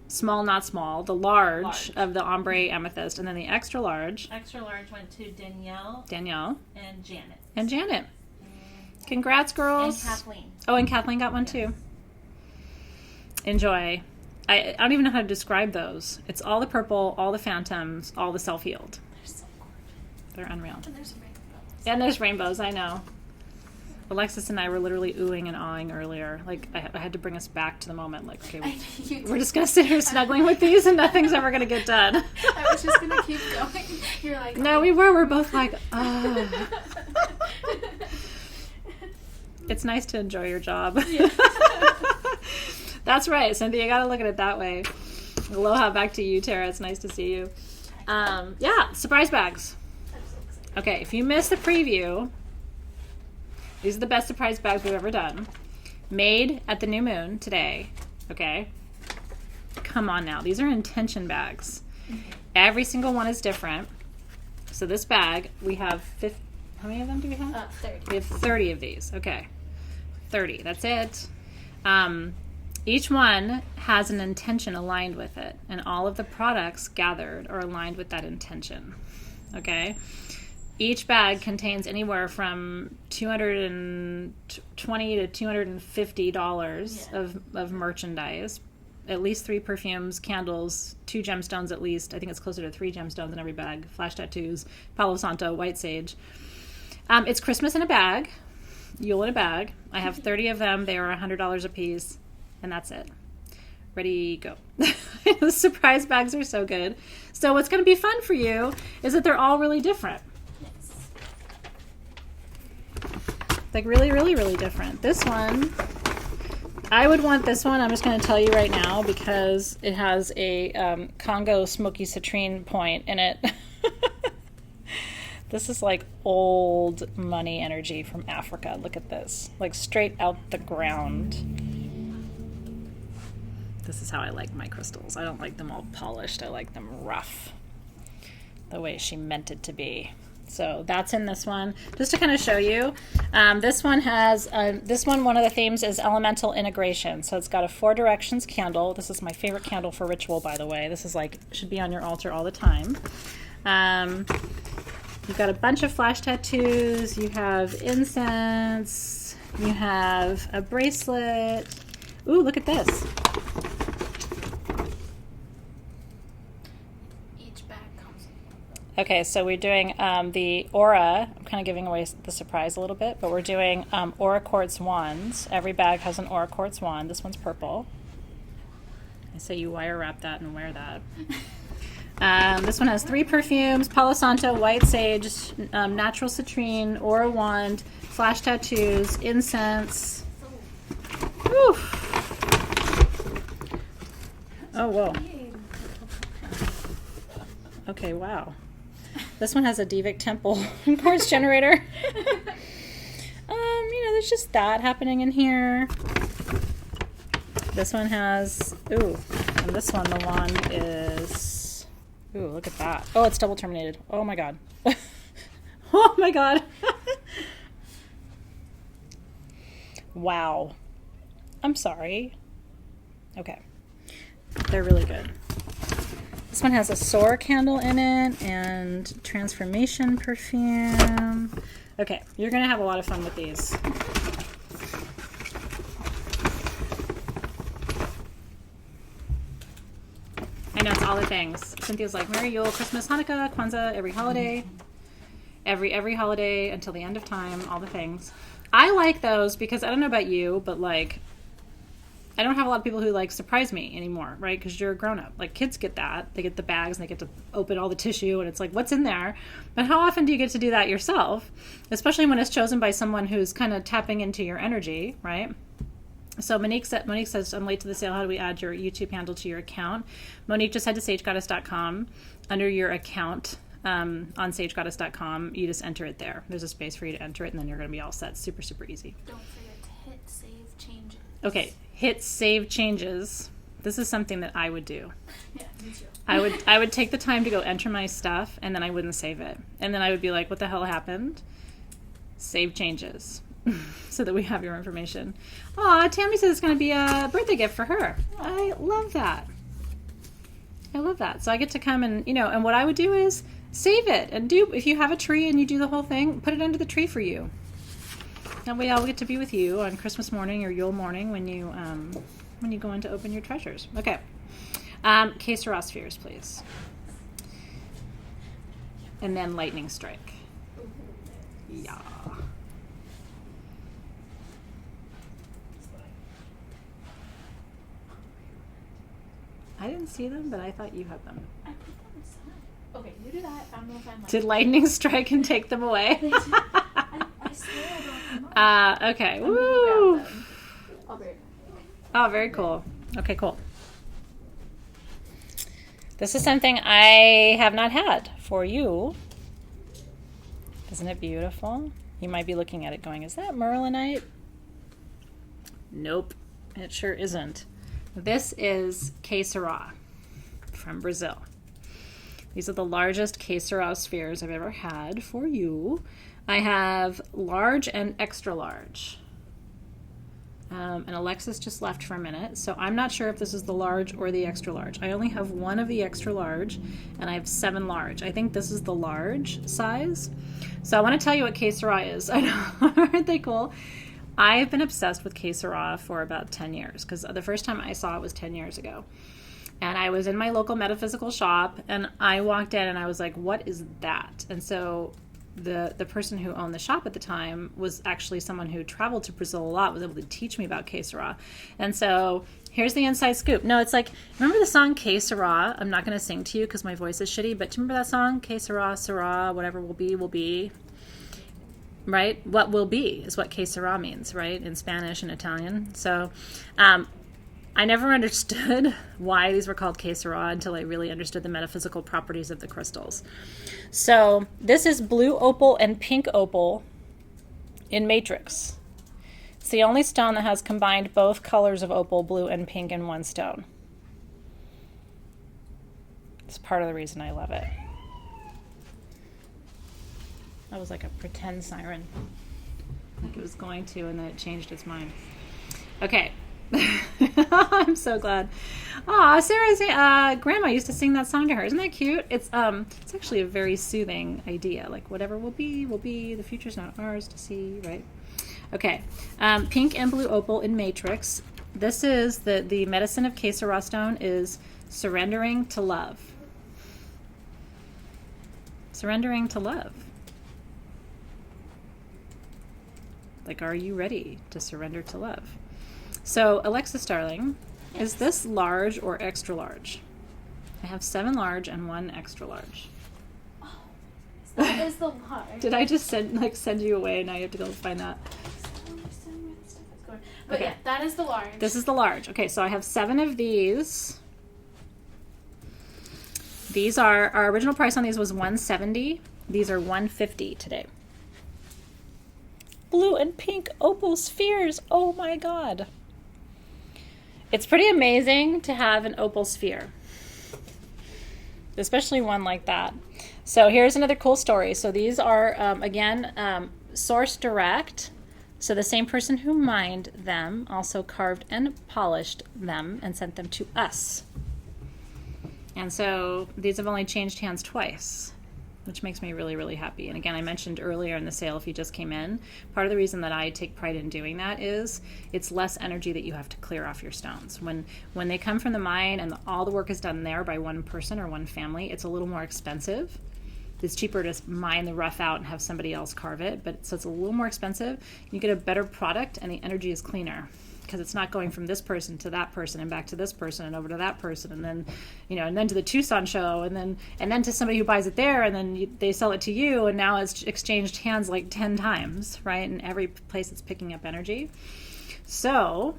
small, not small, the large of the ombre amethyst, and then the extra large. Extra large went to Danielle. And Janet. Congrats, girls. And Kathleen. Oh, and Kathleen got one too. Enjoy. I don't even know how to describe those. It's all the purple, all the phantoms, all the self-healed. They're so gorgeous. They're unreal. And there's rainbows. And there's rainbows, I know. Alexis and I were literally oohing and awing earlier. Like, I had to bring us back to the moment. Like, okay, we're just going to sit here snuggling with these and nothing's ever going to get done. I was just going to keep going. You're like... No, we were. We're both like, oh. It's nice to enjoy your job. Yeah. That's right, Cynthia. You got to look at it that way. Aloha back to you, Tara. It's nice to see you. Yeah, surprise bags. Okay, if you missed the preview, these are the best surprise bags we've ever done. Made at the new moon today. Okay? Come on now. These are intention bags. Every single one is different. So this bag, we have how many of them do we have? 30. We have 30 of these. Okay. 30. That's it. Each one has an intention aligned with it, and all of the products gathered are aligned with that intention. Okay? Each bag contains anywhere from $220 to $250 of merchandise, at least 3 perfumes, candles, 2 gemstones at least. I think it's closer to 3 gemstones in every bag. Flash tattoos, Palo Santo, white sage. It's Christmas in a bag, Yule in a bag. I have 30 of them. They are $100 a piece, and that's it. Ready, go. The surprise bags are so good. So what's going to be fun for you is that they're all really different. Like really, really, really different. This one, I would want this one. I'm just going to tell you right now because it has a Congo smoky citrine point in it. This is like old money energy from Africa. Look at this. Like straight out the ground. This is how I like my crystals. I don't like them all polished. I like them rough. The way she meant it to be. So that's in this one. Just to kind of show you, this one has, one of the themes is elemental integration. So it's got a 4 directions candle. This is my favorite candle for ritual, by the way. This is like, should be on your altar all the time. You've got a bunch of flash tattoos. You have incense. You have a bracelet. Ooh, look at this. Which bag comes? Okay, so we're doing the Aura. I'm kind of giving away the surprise a little bit, but we're doing Aura Quartz wands. Every bag has an Aura Quartz wand. This one's purple. I say you wire wrap that and wear that. This one has 3 perfumes: Palo Santo, White Sage, Natural Citrine, Aura Wand, Flash Tattoos, Incense. Whew. Oh, whoa. Okay, wow. This one has a Divic Temple quartz generator. There's just that happening in here. This one has, and this one, the wand is, look at that. Oh, it's double terminated. Oh my God. Oh my God. Wow. I'm sorry. Okay. They're really good. This one has a Sera candle in it and transformation perfume. Okay, you're gonna have a lot of fun with these. I know, it's all the things. Cynthia's like, Merry Yule, Christmas, Hanukkah, Kwanzaa, every holiday. Every holiday until the end of time, all the things. I like those because I don't know about you, but like, I don't have a lot of people who like surprise me anymore, right? Because you're a grown-up. Like, kids get that. They get the bags and they get to open all the tissue and it's like, what's in there? But how often do you get to do that yourself? Especially when it's chosen by someone who's kind of tapping into your energy, right? So Monique says, I'm late to the sale. How do we add your YouTube handle to your account? Monique, just head to sagegoddess.com. Under your account on sagegoddess.com, you just enter it there. There's a space for you to enter it, and then you're going to be all set. Super, super easy. Don't forget to hit save changes. Okay, hit save changes. This is something that I would do. Yeah, me too. I would take the time to go enter my stuff, and then I wouldn't save it. And then I would be like, what the hell happened? Save changes. So that we have your information. Aw, Tammy says it's going to be a birthday gift for her. I love that. I love that. So I get to come and, and what I would do is save it and if you have a tree and you do the whole thing, put it under the tree for you. That way I'll get to be with you on Christmas morning or Yule morning when you go in to open your treasures. Okay. Que Sera spheres, please. And then lightning strike. Yeah. I didn't see them, but I thought you had them. I put them aside. Okay, you do that. I'm gonna find my. Did lightning strike and take them away? I swear I brought them up. Okay. I'm gonna Woo! grab them. I'll be right back. Oh, very cool. Okay, cool. This is something I have not had for you. Isn't it beautiful? You might be looking at it going, is that Merlinite? Nope, it sure isn't. This is Que Sera from Brazil. These are the largest Que Sera spheres I've ever had for you. I have large and extra large. And Alexis just left for a minute, so I'm not sure if this is the large or the extra large. I only have one of the extra large, and I have 7 large. I think this is the large size. So I want to tell you what Que Sera is. I know, aren't they cool? I've been obsessed with Que Sera for about 10 years, because the first time I saw it was 10 years ago. And I was in my local metaphysical shop, and I walked in, and I was like, what is that? And so the person who owned the shop at the time was actually someone who traveled to Brazil a lot, was able to teach me about Que Sera. And so here's the inside scoop. No, it's like, remember the song Que Sera? I'm not going to sing to you because my voice is shitty, but do you remember that song? Que Sera, Sera, whatever will be, will be. Right? What will be is what Que Sera means, right? In Spanish and Italian. So I never understood why these were called Que Sera until I really understood the metaphysical properties of the crystals. So this is blue opal and pink opal in matrix. It's the only stone that has combined both colors of opal, blue and pink in one stone. It's part of the reason I love it. That was like a pretend siren. Like it was going to, and then it changed its mind. Okay. I'm so glad. Aw, Sarah's grandma used to sing that song to her. Isn't that cute? It's actually a very soothing idea. Like whatever will be, the future's not ours to see, right? Okay. Pink and blue opal in matrix. This is the medicine of Que Sera stone is surrendering to love. Surrendering to love. Like, are you ready to surrender to love? So, Alexis, darling, is this large or extra large? I have 7 large and 1 extra large. Oh, that is the large. Did I just send you away and now you have to go find that? But Okay. yeah, that is the large. This is the large. Okay, so I have 7 of these. These are, our original price on these was $170. These are $150 today. Blue and pink opal spheres. Oh my God. It's pretty amazing to have an opal sphere, especially one like that. So here's another cool story. So these are, again, source direct. So the same person who mined them also carved and polished them and sent them to us. And so these have only changed hands twice, which makes me really, really happy. And again, I mentioned earlier in the sale, if you just came in, part of the reason that I take pride in doing that is it's less energy that you have to clear off your stones. When they come from the mine and all the work is done there by one person or one family, it's a little more expensive. It's cheaper to mine the rough out and have somebody else carve it, so it's a little more expensive. You get a better product and the energy is cleaner because it's not going from this person to that person and back to this person and over to that person and then, and then to the Tucson show and then to somebody who buys it there and then they sell it to you and now it's exchanged hands like 10 times, right? In every place it's picking up energy. So,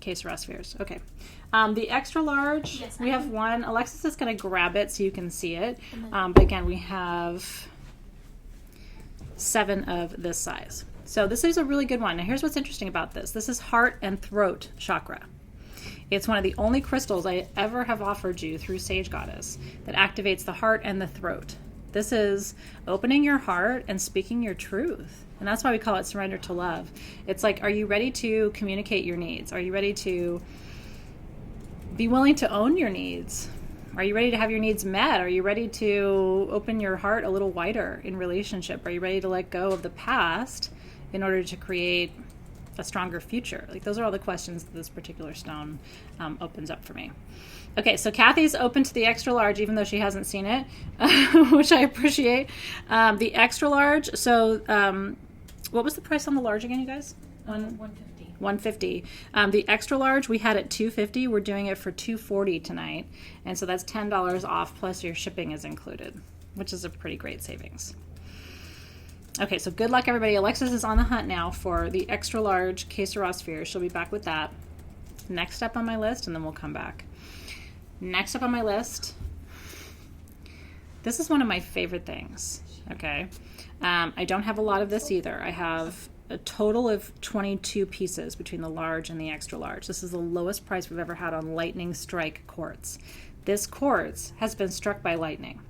Sera spheres. Okay. The extra large, Yes, we have 1. Alexis is going to grab it so you can see it. But again, we have 7 of this size. So this is a really good one. Now here's what's interesting about this. This is heart and throat chakra. It's one of the only crystals I ever have offered you through Sage Goddess that activates the heart and the throat. This is opening your heart and speaking your truth. And that's why we call it surrender to love. It's like, are you ready to communicate your needs? Are you ready to be willing to own your needs? Are you ready to have your needs met? Are you ready to open your heart a little wider in relationship? Are you ready to let go of the past in order to create a stronger future? Like, those are all the questions that this particular stone opens up for me. Okay, so Kathy's open to the extra large, even though she hasn't seen it, which I appreciate. The extra large, so what was the price on the large again, you guys? $150. The extra large we had at $250. We're doing it for $240 tonight, and so that's $10 off plus your shipping is included, which is a pretty great savings. Okay, so good luck, everybody. Alexis is on the hunt now for the extra large Sera sphere. She'll be back with that next up on my list, and then we'll come back. Next up on my list, this is one of my favorite things. Okay, I don't have a lot of this either. I have a total of 22 pieces between the large and the extra large. This is the lowest price we've ever had on lightning strike quartz. This quartz has been struck by lightning.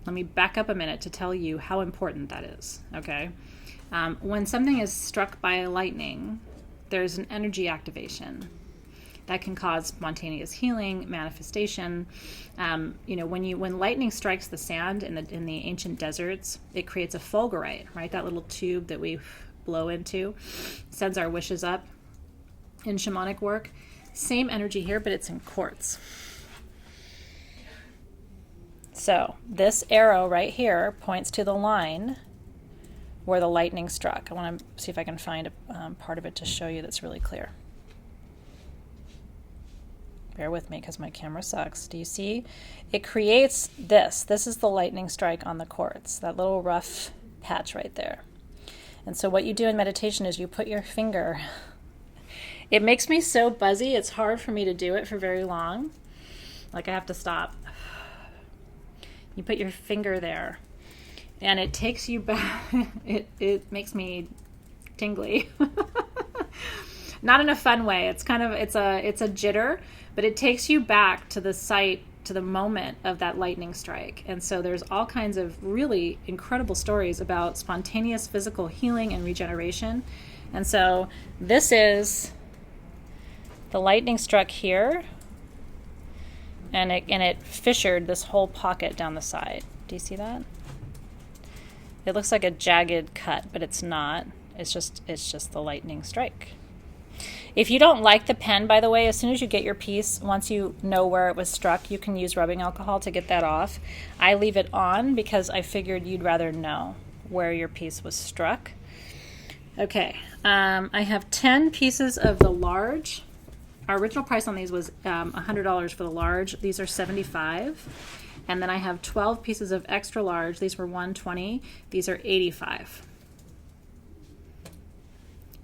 Let me back up a minute to tell you how important that is, okay? When something is struck by lightning, there's an energy activation that can cause spontaneous healing, manifestation. When lightning strikes the sand in the ancient deserts, it creates a fulgurite, right? That little tube that we blow into, sends our wishes up. In shamanic work, same energy here, but it's in quartz. So this arrow right here points to the line where the lightning struck. I want to see if I can find a part of it to show you that's really clear. Bear with me because my camera sucks. Do you see? It creates this. This is the lightning strike on the quartz, that little rough patch right there. And so what you do in meditation is you put your finger. It makes me so buzzy, it's hard for me to do it for very long. Like, I have to stop. You put your finger there, and it takes you back. It makes me tingly. Not in a fun way. It's kind of it's a jitter, but it takes you back to the site, to the moment of that lightning strike. And so there's all kinds of really incredible stories about spontaneous physical healing and regeneration. And so this is the lightning struck here. And it fissured this whole pocket down the side. Do you see that? It looks like a jagged cut, but it's not. It's just the lightning strike. If you don't like the pen, by the way, as soon as you get your piece, once you know where it was struck, you can use rubbing alcohol to get that off. I leave it on because I figured you'd rather know where your piece was struck. Okay, I have 10 pieces of the large. Our original price on these was $100 for the large. These are $75. And then I have 12 pieces of extra large. These were $120. These are $85.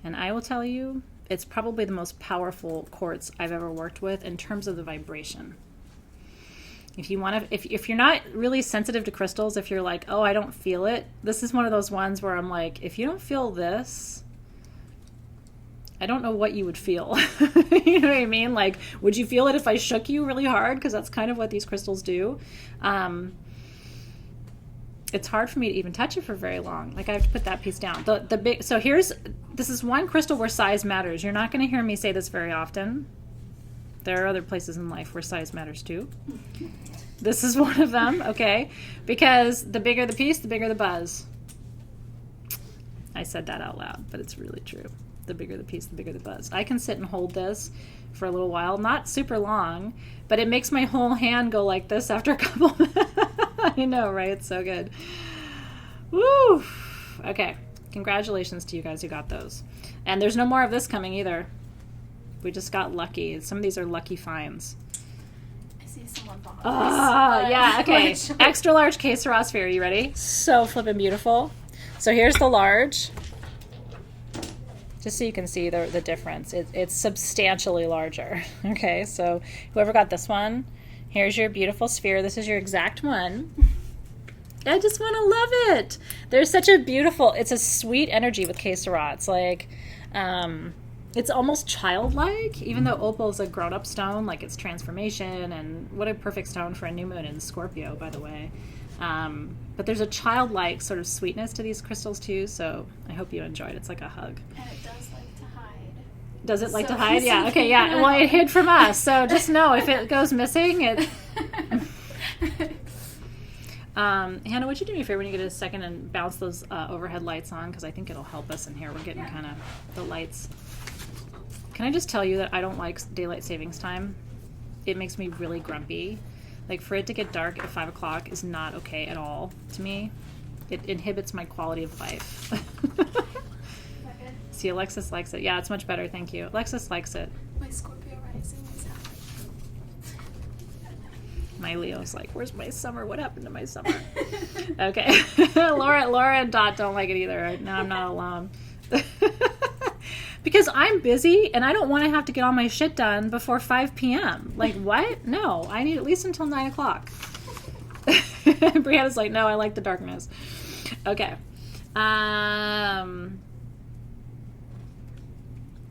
And I will tell you, it's probably the most powerful quartz I've ever worked with in terms of the vibration. If you want to, if you're not really sensitive to crystals, if you're like, oh, I don't feel it, this is one of those ones where I'm like, if you don't feel this, I don't know what you would feel. You know what I mean? Like, would you feel it if I shook you really hard? Because that's kind of what these crystals do. It's hard for me to even touch it for very long. Like, I have to put that piece down. The big. So this is one crystal where size matters. You're not going to hear me say this very often. There are other places in life where size matters too. This is one of them, okay? Because the bigger the piece, the bigger the buzz. I said that out loud, but it's really true. The bigger the piece, the bigger the buzz. I can sit and hold this for a little while, not super long, but it makes my whole hand go like this after a couple minutes. I know, right? It's so good. Woo! Okay, congratulations to you guys who got those. And there's no more of this coming either. We just got lucky. Some of these are lucky finds. I see someone bought Oh, yeah, okay. Extra large K Sera sphere. You ready? So flippin' beautiful. So here's the large. Just so you can see the difference. It's substantially larger. Okay, so whoever got this one, here's your beautiful sphere. This is your exact one. I just want to love it. There's such a beautiful, it's a sweet energy with K Sera. It's like, it's almost childlike, even though opal is a grown-up stone, like it's transformation, and what a perfect stone for a new moon in Scorpio, by the way. But there's a childlike sort of sweetness to these crystals too, so I hope you enjoyed. It's like a hug. And it does like to hide. Does it like So to hide? Yeah, easy. okay, yeah. Well, it hid from us, so just know if it goes missing, it... Hannah, would you do me a favor when you get a second and bounce those overhead lights on? Because I think it'll help us in here. We're getting kind of the lights. Can I just tell you that I don't like daylight savings time? It makes me really grumpy. Like, for it to get dark at 5 o'clock is not okay at all to me. It inhibits my quality of life. See, Alexis likes it. Yeah, it's much better, thank you. Alexis likes it. My Scorpio rising is out. My Leo's like, where's my summer? What happened to my summer? Okay. Laura and Dot don't like it either. No, I'm not alone. Because I'm busy and I don't want to have to get all my shit done before 5 p.m. Like, what? No, I need at least until 9 o'clock. Brianna's like, no, I like the darkness. Okay. I'm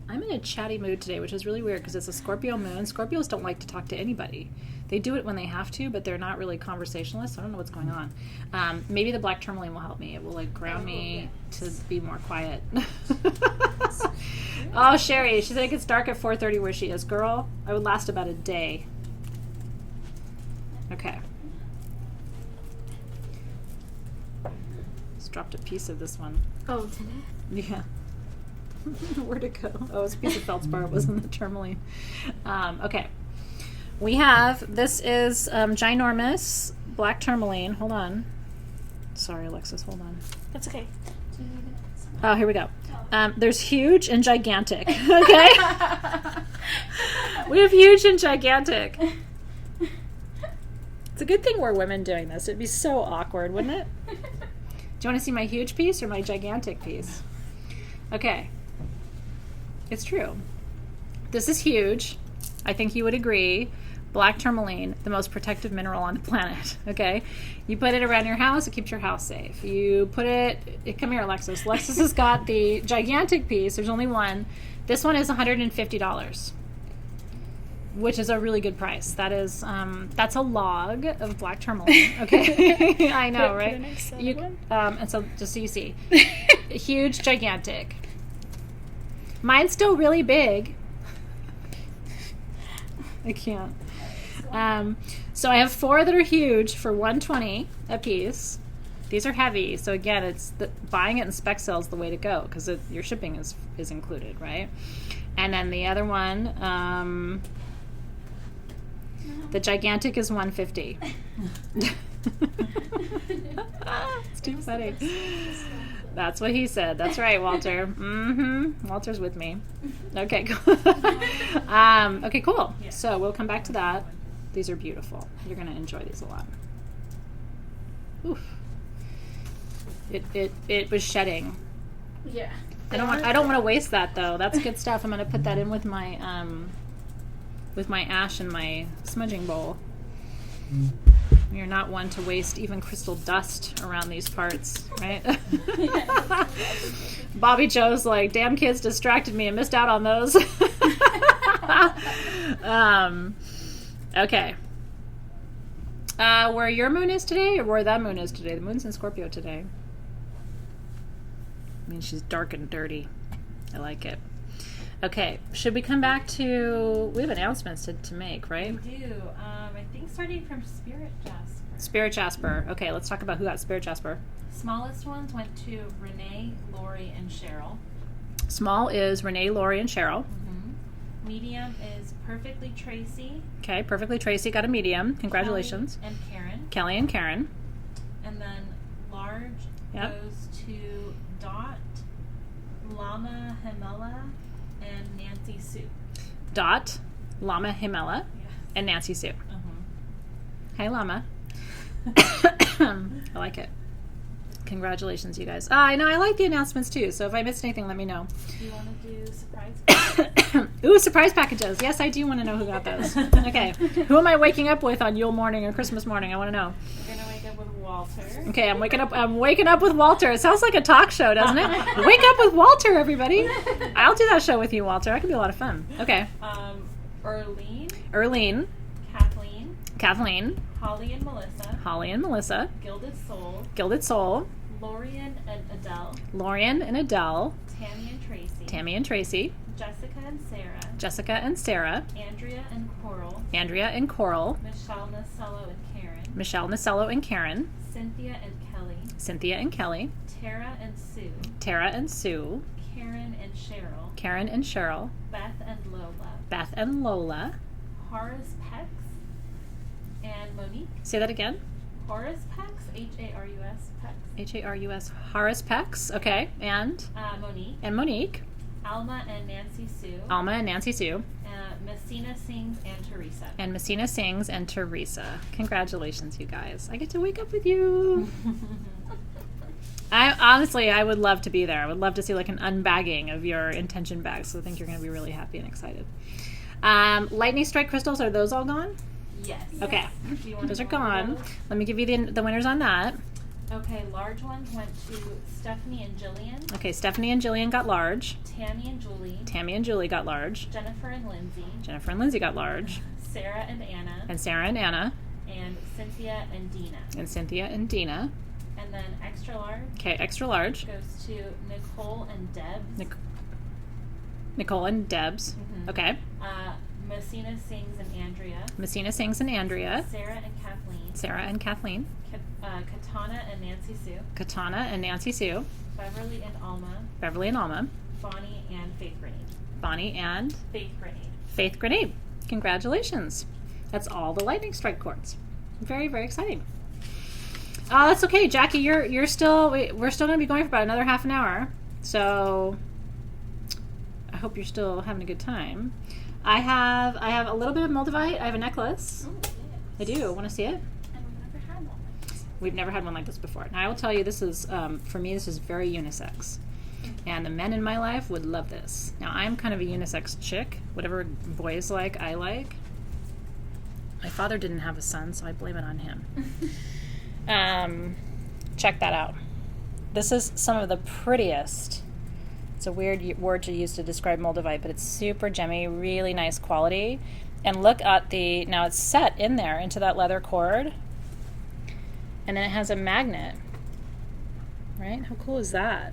in a chatty mood today, which is really weird because it's a Scorpio moon. Scorpios don't like to talk to anybody. They do it when they have to, but they're not really conversationalists. So I don't know what's going on. Maybe the black tourmaline will help me. It will like ground me to be more quiet. Oh, Sherry, she said it gets dark at 4:30 where she is. Girl, I would last about a day. Okay. Just dropped a piece of this one. Oh, did it? Yeah. Where'd it go? Oh, it's a piece of feldspar. It wasn't the tourmaline. Okay. We have, this is ginormous black tourmaline. Hold on. Sorry, Alexis, hold on. That's okay. Do you need it? Oh, here we go. There's huge and gigantic. Okay? We have huge and gigantic. It's a good thing we're women doing this. It'd be so awkward, wouldn't it? Do you want to see my huge piece or my gigantic piece? Okay. It's true. This is huge. I think you would agree. Black tourmaline, the most protective mineral on the planet. Okay? You put it around your house, it keeps your house safe. You put it... Come here, Alexis. Alexis has got the gigantic piece. There's only one. This one is $150, which is a really good price. That is... that's a log of black tourmaline. Okay? I know, right? And so, just so you see. Huge, gigantic. Mine's still really big. I can't. So I have 4 that are huge for $120 a piece. These are heavy, so again, it's buying it in spec sale is the way to go because your shipping is included, right? And then the other one, the gigantic is $150. It's too funny. That's what he said. That's right, Walter. Walter's with me. Okay, cool. Okay, cool. So we'll come back to that. These are beautiful. You're going to enjoy these a lot. Oof. It was shedding. Yeah. I don't want to waste that though. That's good stuff. I'm going to put that in with my ash and my smudging bowl. You're not one to waste even crystal dust around these parts, right? Bobby Joe's like, damn kids distracted me and missed out on those. Okay. Where your moon is today, or where that moon is today? The moon's in Scorpio today. I mean, she's dark and dirty. I like it. Okay, should we come back to... We have announcements to make, right? We do. I think starting from Spirit Jasper. Spirit Jasper. Okay, let's talk about who got Spirit Jasper. Smallest ones went to Renee, Lori, and Cheryl. Small is Renee, Lori, and Cheryl. Medium is Perfectly Tracy. Okay, Perfectly Tracy got a medium. Congratulations. Kelly and Karen. Kelly and Karen. And then large goes to Dot, Lama Himela, and Nancy Sue. Dot, Lama Himela, and Nancy Sue. Hi, Lama. I like it. Congratulations, you guys. I know, I like the announcements too, so if I missed anything, let me know. Do you want to do surprise? Ooh, surprise packages. Yes, I do want to know who got those. Okay. Who am I waking up with on Yule morning or Christmas morning? I want to know. We're going to wake up with Walter. Okay, I'm waking up with Walter. It sounds like a talk show, doesn't it? Wake up with Walter, everybody. I'll do that show with you, Walter. That could be a lot of fun. Okay. Erlene. Kathleen. Holly and Melissa. Gilded Soul. Lorian and Adele. Tammy and Tracy. Jessica and Sarah. Andrea and Coral. Michelle Nacello and Karen. Cynthia and Kelly. Tara and Sue. Karen and Cheryl. Beth and Lola. Horace Pex and Monique. Say that again. Horace Pex, Harus Pex. Harus. Horace Pex. Okay. And? Monique. Alma and Nancy Sue. Messina Sings and Teresa. Congratulations, you guys. I get to wake up with you. I would love to be there. I would love to see like an unbagging of your intention bags. So I think you're going to be really happy and excited. Lightning strike crystals, are those all gone? Yes. Okay. Those are gone. Let me give you the winners on that. Okay, large ones went to Stephanie and Jillian. Okay, Stephanie and Jillian got large. Tammy and Julie. Tammy and Julie got large. Jennifer and Lindsay. Jennifer and Lindsay got large. Sarah and Anna. And Sarah and Anna. And Cynthia and Dina. And Cynthia and Dina. And then extra large. Okay, extra large. Goes to Nicole and Debs. Nicole and Debs. Mm-hmm. Okay. Messina Sings and Andrea. Messina Sings and Andrea. Sarah and Kathleen. Sarah and Kathleen. Katana and Nancy Sue. Katana and Nancy Sue. Beverly and Alma. Beverly and Alma. Bonnie and Faith Grenade. Bonnie and Faith Grenade. Faith Grenade. Congratulations. That's all the lightning strike quartz. Very, very exciting. That's okay, Jackie. We're still going to be going for about another half an hour. So I hope you're still having a good time. I have a little bit of Moldavite. I have a necklace. Oh, yes. I do. Want to see it? And we've never had one like this. We've never had one like this before. Now I will tell you, this is for me. This is very unisex, and the men in my life would love this. Now I'm kind of a unisex chick. Whatever boys like, I like. My father didn't have a son, so I blame it on him. Check that out. This is some of the prettiest. It's a weird word to use to describe Moldavite, but it's super gemmy, really nice quality. And look at now it's set in there into that leather cord. And then it has a magnet. Right? How cool is that?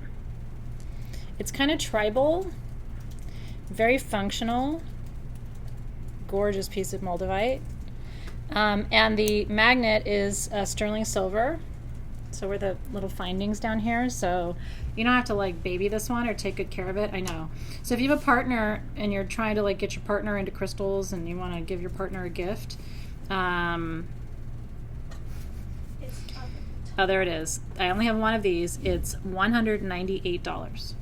It's kind of tribal, very functional, gorgeous piece of Moldavite. And the magnet is sterling silver. So where the little findings down here. So you don't have to like baby this one or take good care of it. I know. So if you have a partner and you're trying to like get your partner into crystals and you want to give your partner a gift, oh, there it is. I only have one of these. It's $198,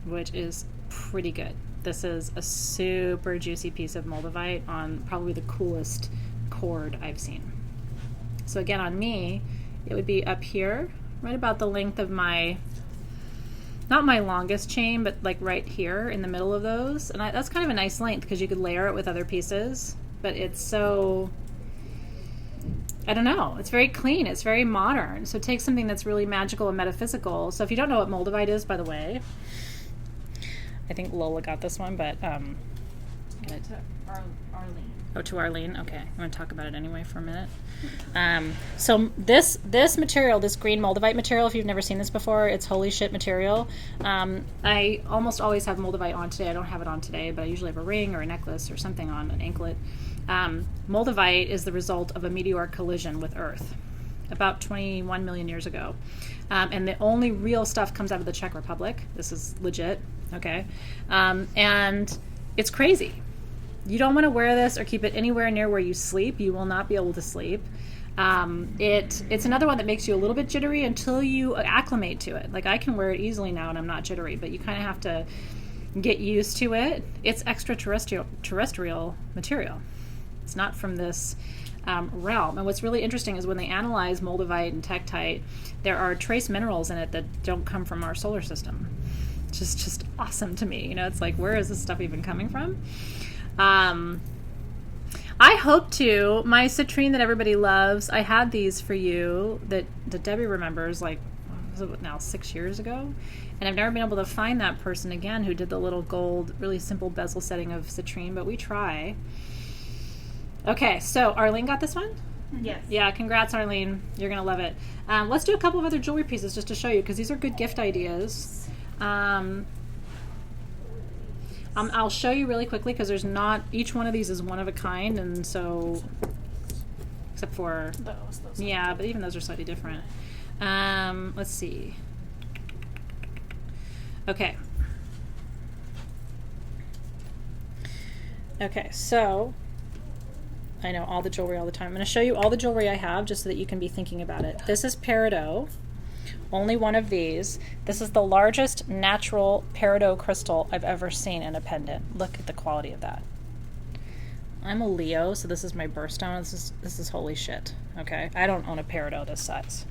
which is pretty good. This is a super juicy piece of Moldavite on probably the coolest cord I've seen. So again, on me, it would be up here, right about the length of my, not my longest chain, but like right here in the middle of those. And that's kind of a nice length because you could layer it with other pieces, but it's so, I don't know, it's very clean, it's very modern. So take something that's really magical and metaphysical. So if you don't know what Moldavite is, by the way, I think Lola got this one, but Arlene. oh, to Arlene. Okay, I'm going to talk about it anyway for a minute. So this material, this green Moldavite material, if you've never seen this before, it's holy shit material. I almost always have Moldavite on today. I don't have it on today, but I usually have a ring or a necklace or something on, an anklet. Moldavite is the result of a meteoric collision with Earth about 21 million years ago. And the only real stuff comes out of the Czech Republic. This is legit, okay? And it's crazy. You don't want to wear this or keep it anywhere near where you sleep. You will not be able to sleep. It's another one that makes you a little bit jittery until you acclimate to it. Like I can wear it easily now and I'm not jittery, but you kind of have to get used to it. It's extraterrestrial material. It's not from this realm. And what's really interesting is when they analyze Moldavite and Tektite, there are trace minerals in it that don't come from our solar system. It's just awesome to me. You know, it's like, where is this stuff even coming from? I hope to. My citrine that everybody loves, I had these for you that Debbie remembers, like, what was it now, 6 years ago? And I've never been able to find that person again who did the little gold, really simple bezel setting of citrine, but we try. Okay, so Arlene got this one? Yes. Yeah, congrats, Arlene. You're going to love it. Let's do a couple of other jewelry pieces just to show you, because these are good gift ideas. I'll show you really quickly because there's not, each one of these is one of a kind, and so, except for, Those yeah, but even those are slightly different. Let's see. Okay. Okay, so I know all the jewelry all the time. I'm going to show you all the jewelry I have just so that you can be thinking about it. This is peridot. Only one of these. This is the largest natural peridot crystal I've ever seen in a pendant. Look at the quality of that. I'm a Leo, so this is my birthstone. This is holy shit. Okay, I don't own a peridot this size.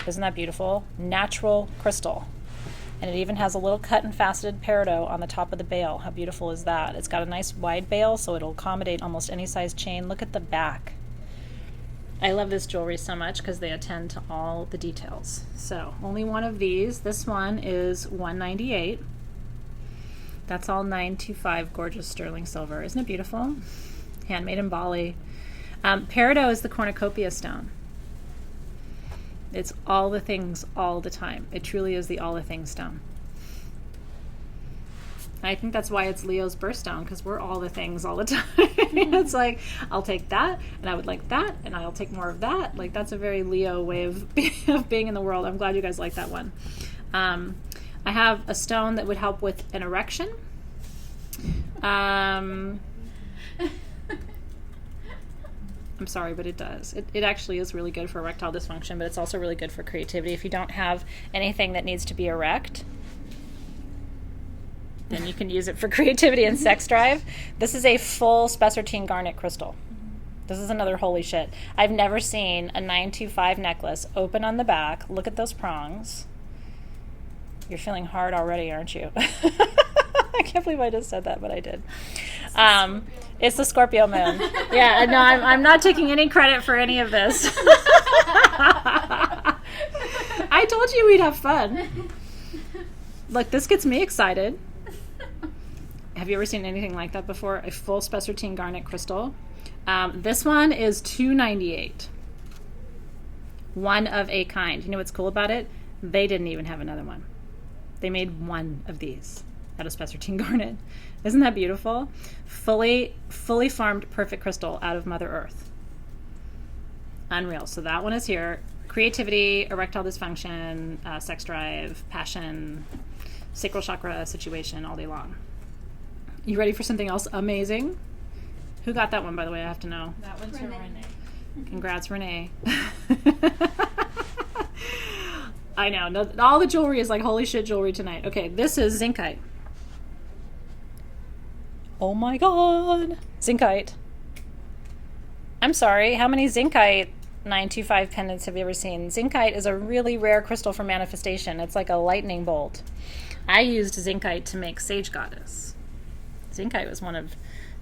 Isn't that beautiful? Natural crystal. And it even has a little cut and faceted peridot on the top of the bail. How beautiful is that? It's got a nice wide bail, so it'll accommodate almost any size chain. Look at the back. I love this jewelry so much because they attend to all the details. So only one of these. This one is $198. That's all 925 gorgeous sterling silver. Isn't it beautiful? Handmade in Bali. Peridot is the cornucopia stone. It's all the things all the time. It truly is the all the things stone. I think that's why it's Leo's birthstone, because we're all the things all the time. It's like, I'll take that, and I would like that, and I'll take more of that. Like, that's a very Leo way of being in the world. I'm glad you guys like that one. I have a stone that would help with an erection. I'm sorry, but it does. It actually is really good for erectile dysfunction, but it's also really good for creativity. If you don't have anything that needs to be erect, then you can use it for creativity and sex drive. This is a full spessartine garnet crystal. This is another holy shit. I've never seen a 925 necklace open on the back. Look at those prongs. You're feeling hard already, aren't you? I can't believe I just said that, but I did. It's the Scorpio moon. Yeah, no, I'm not taking any credit for any of this. I told you we'd have fun. Look, this gets me excited. Have you ever seen anything like that before? A full spessartine garnet crystal. This one is $298. One of a kind. You know what's cool about it? They didn't even have another one. They made one of these out of spessartine garnet. Isn't that beautiful? Fully farmed perfect crystal out of Mother Earth. Unreal. So that one is here. Creativity, erectile dysfunction, sex drive, passion, sacral chakra situation all day long. You ready for something else amazing? Who got that one, by the way? I have to know. That one's from Renee. Congrats, Renee. I know. No, all the jewelry is like holy shit jewelry tonight. Okay, this is zincite. Oh my god. Zincite. I'm sorry. How many zincite 925 pendants have you ever seen? Zincite is a really rare crystal for manifestation. It's like a lightning bolt. I used zincite to make Sage Goddess. Zincite was one of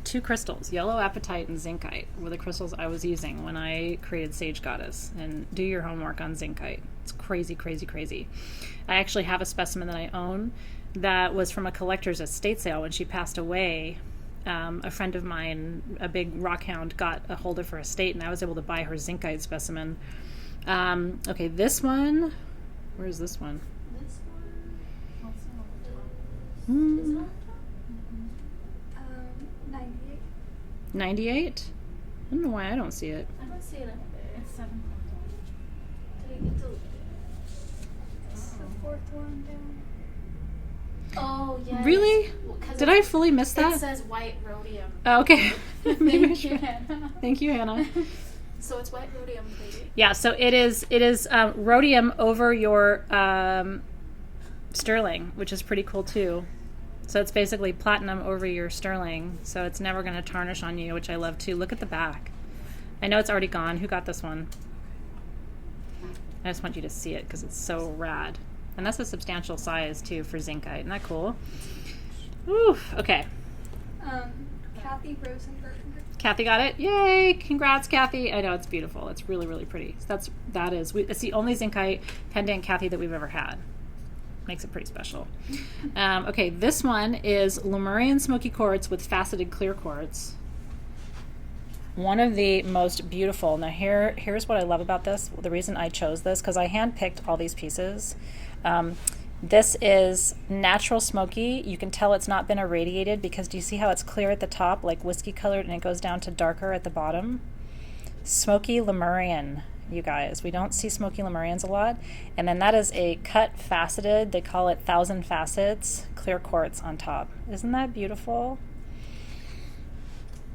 2 crystals. Yellow apatite and zincite were the crystals I was using when I created Sage Goddess. And do your homework on zincite. It's crazy, crazy, crazy. I actually have a specimen that I own that was from a collector's estate sale when she passed away. A friend of mine, a big rock hound, got a hold of her estate, and I was able to buy her zincite specimen. Okay, this one. Where is this one? This one. Hmm. Is it on top? 98. 98? I don't know why I don't see it. I don't see it up there. It's 7.1. Did I get to it's the 4th one down? Oh, yeah. Really? Did I fully miss that? It says white rhodium. Oh, okay. Thank you, Hannah. Thank you, Hannah. So it's white rhodium plated. Yeah, so it is rhodium over your sterling, which is pretty cool too. So it's basically platinum over your sterling, so it's never going to tarnish on you, which I love too. Look at the back. I know it's already gone. Who got this one? I just want you to see it because it's so rad. And that's a substantial size too for zincite. Isn't that cool? Ooh, okay. Kathy Rosenberg. Kathy got it. Yay! Congrats, Kathy. I know it's beautiful. It's really, really pretty. So it's the only zincite pendant, Kathy, that we've ever had. Makes it pretty special. Okay, this one is Lemurian smoky quartz with faceted clear quartz. One of the most beautiful. Now here's what I love about this. The reason I chose this, because I handpicked all these pieces. This is natural smoky. You can tell it's not been irradiated because do you see how it's clear at the top, like whiskey colored, and it goes down to darker at the bottom? Smoky Lemurian, you guys. We don't see smoky Lemurians a lot. And then that is a cut faceted, they call it 1,000 facets, clear quartz on top. Isn't that beautiful?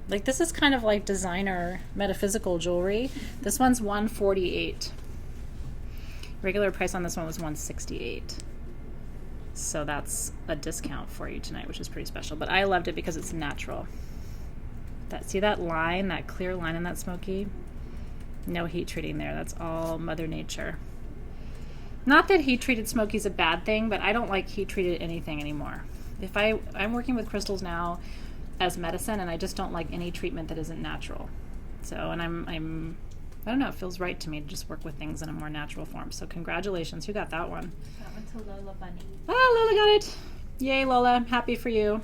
Like this is kind of like designer metaphysical jewelry. This one's $148. Regular price on this one was $168. So that's a discount for you tonight, which is pretty special. But I loved it because it's natural. See that line, that clear line in that smoky? No heat treating there. That's all Mother Nature. Not that heat treated smoky is a bad thing, but I don't like heat treated anything anymore. I'm working with crystals now as medicine, and I just don't like any treatment that isn't natural. So, and I don't know, it feels right to me to just work with things in a more natural form. So congratulations. Who got that one? That one to Lola Bunny. Oh, Lola got it. Yay, Lola. I'm happy for you.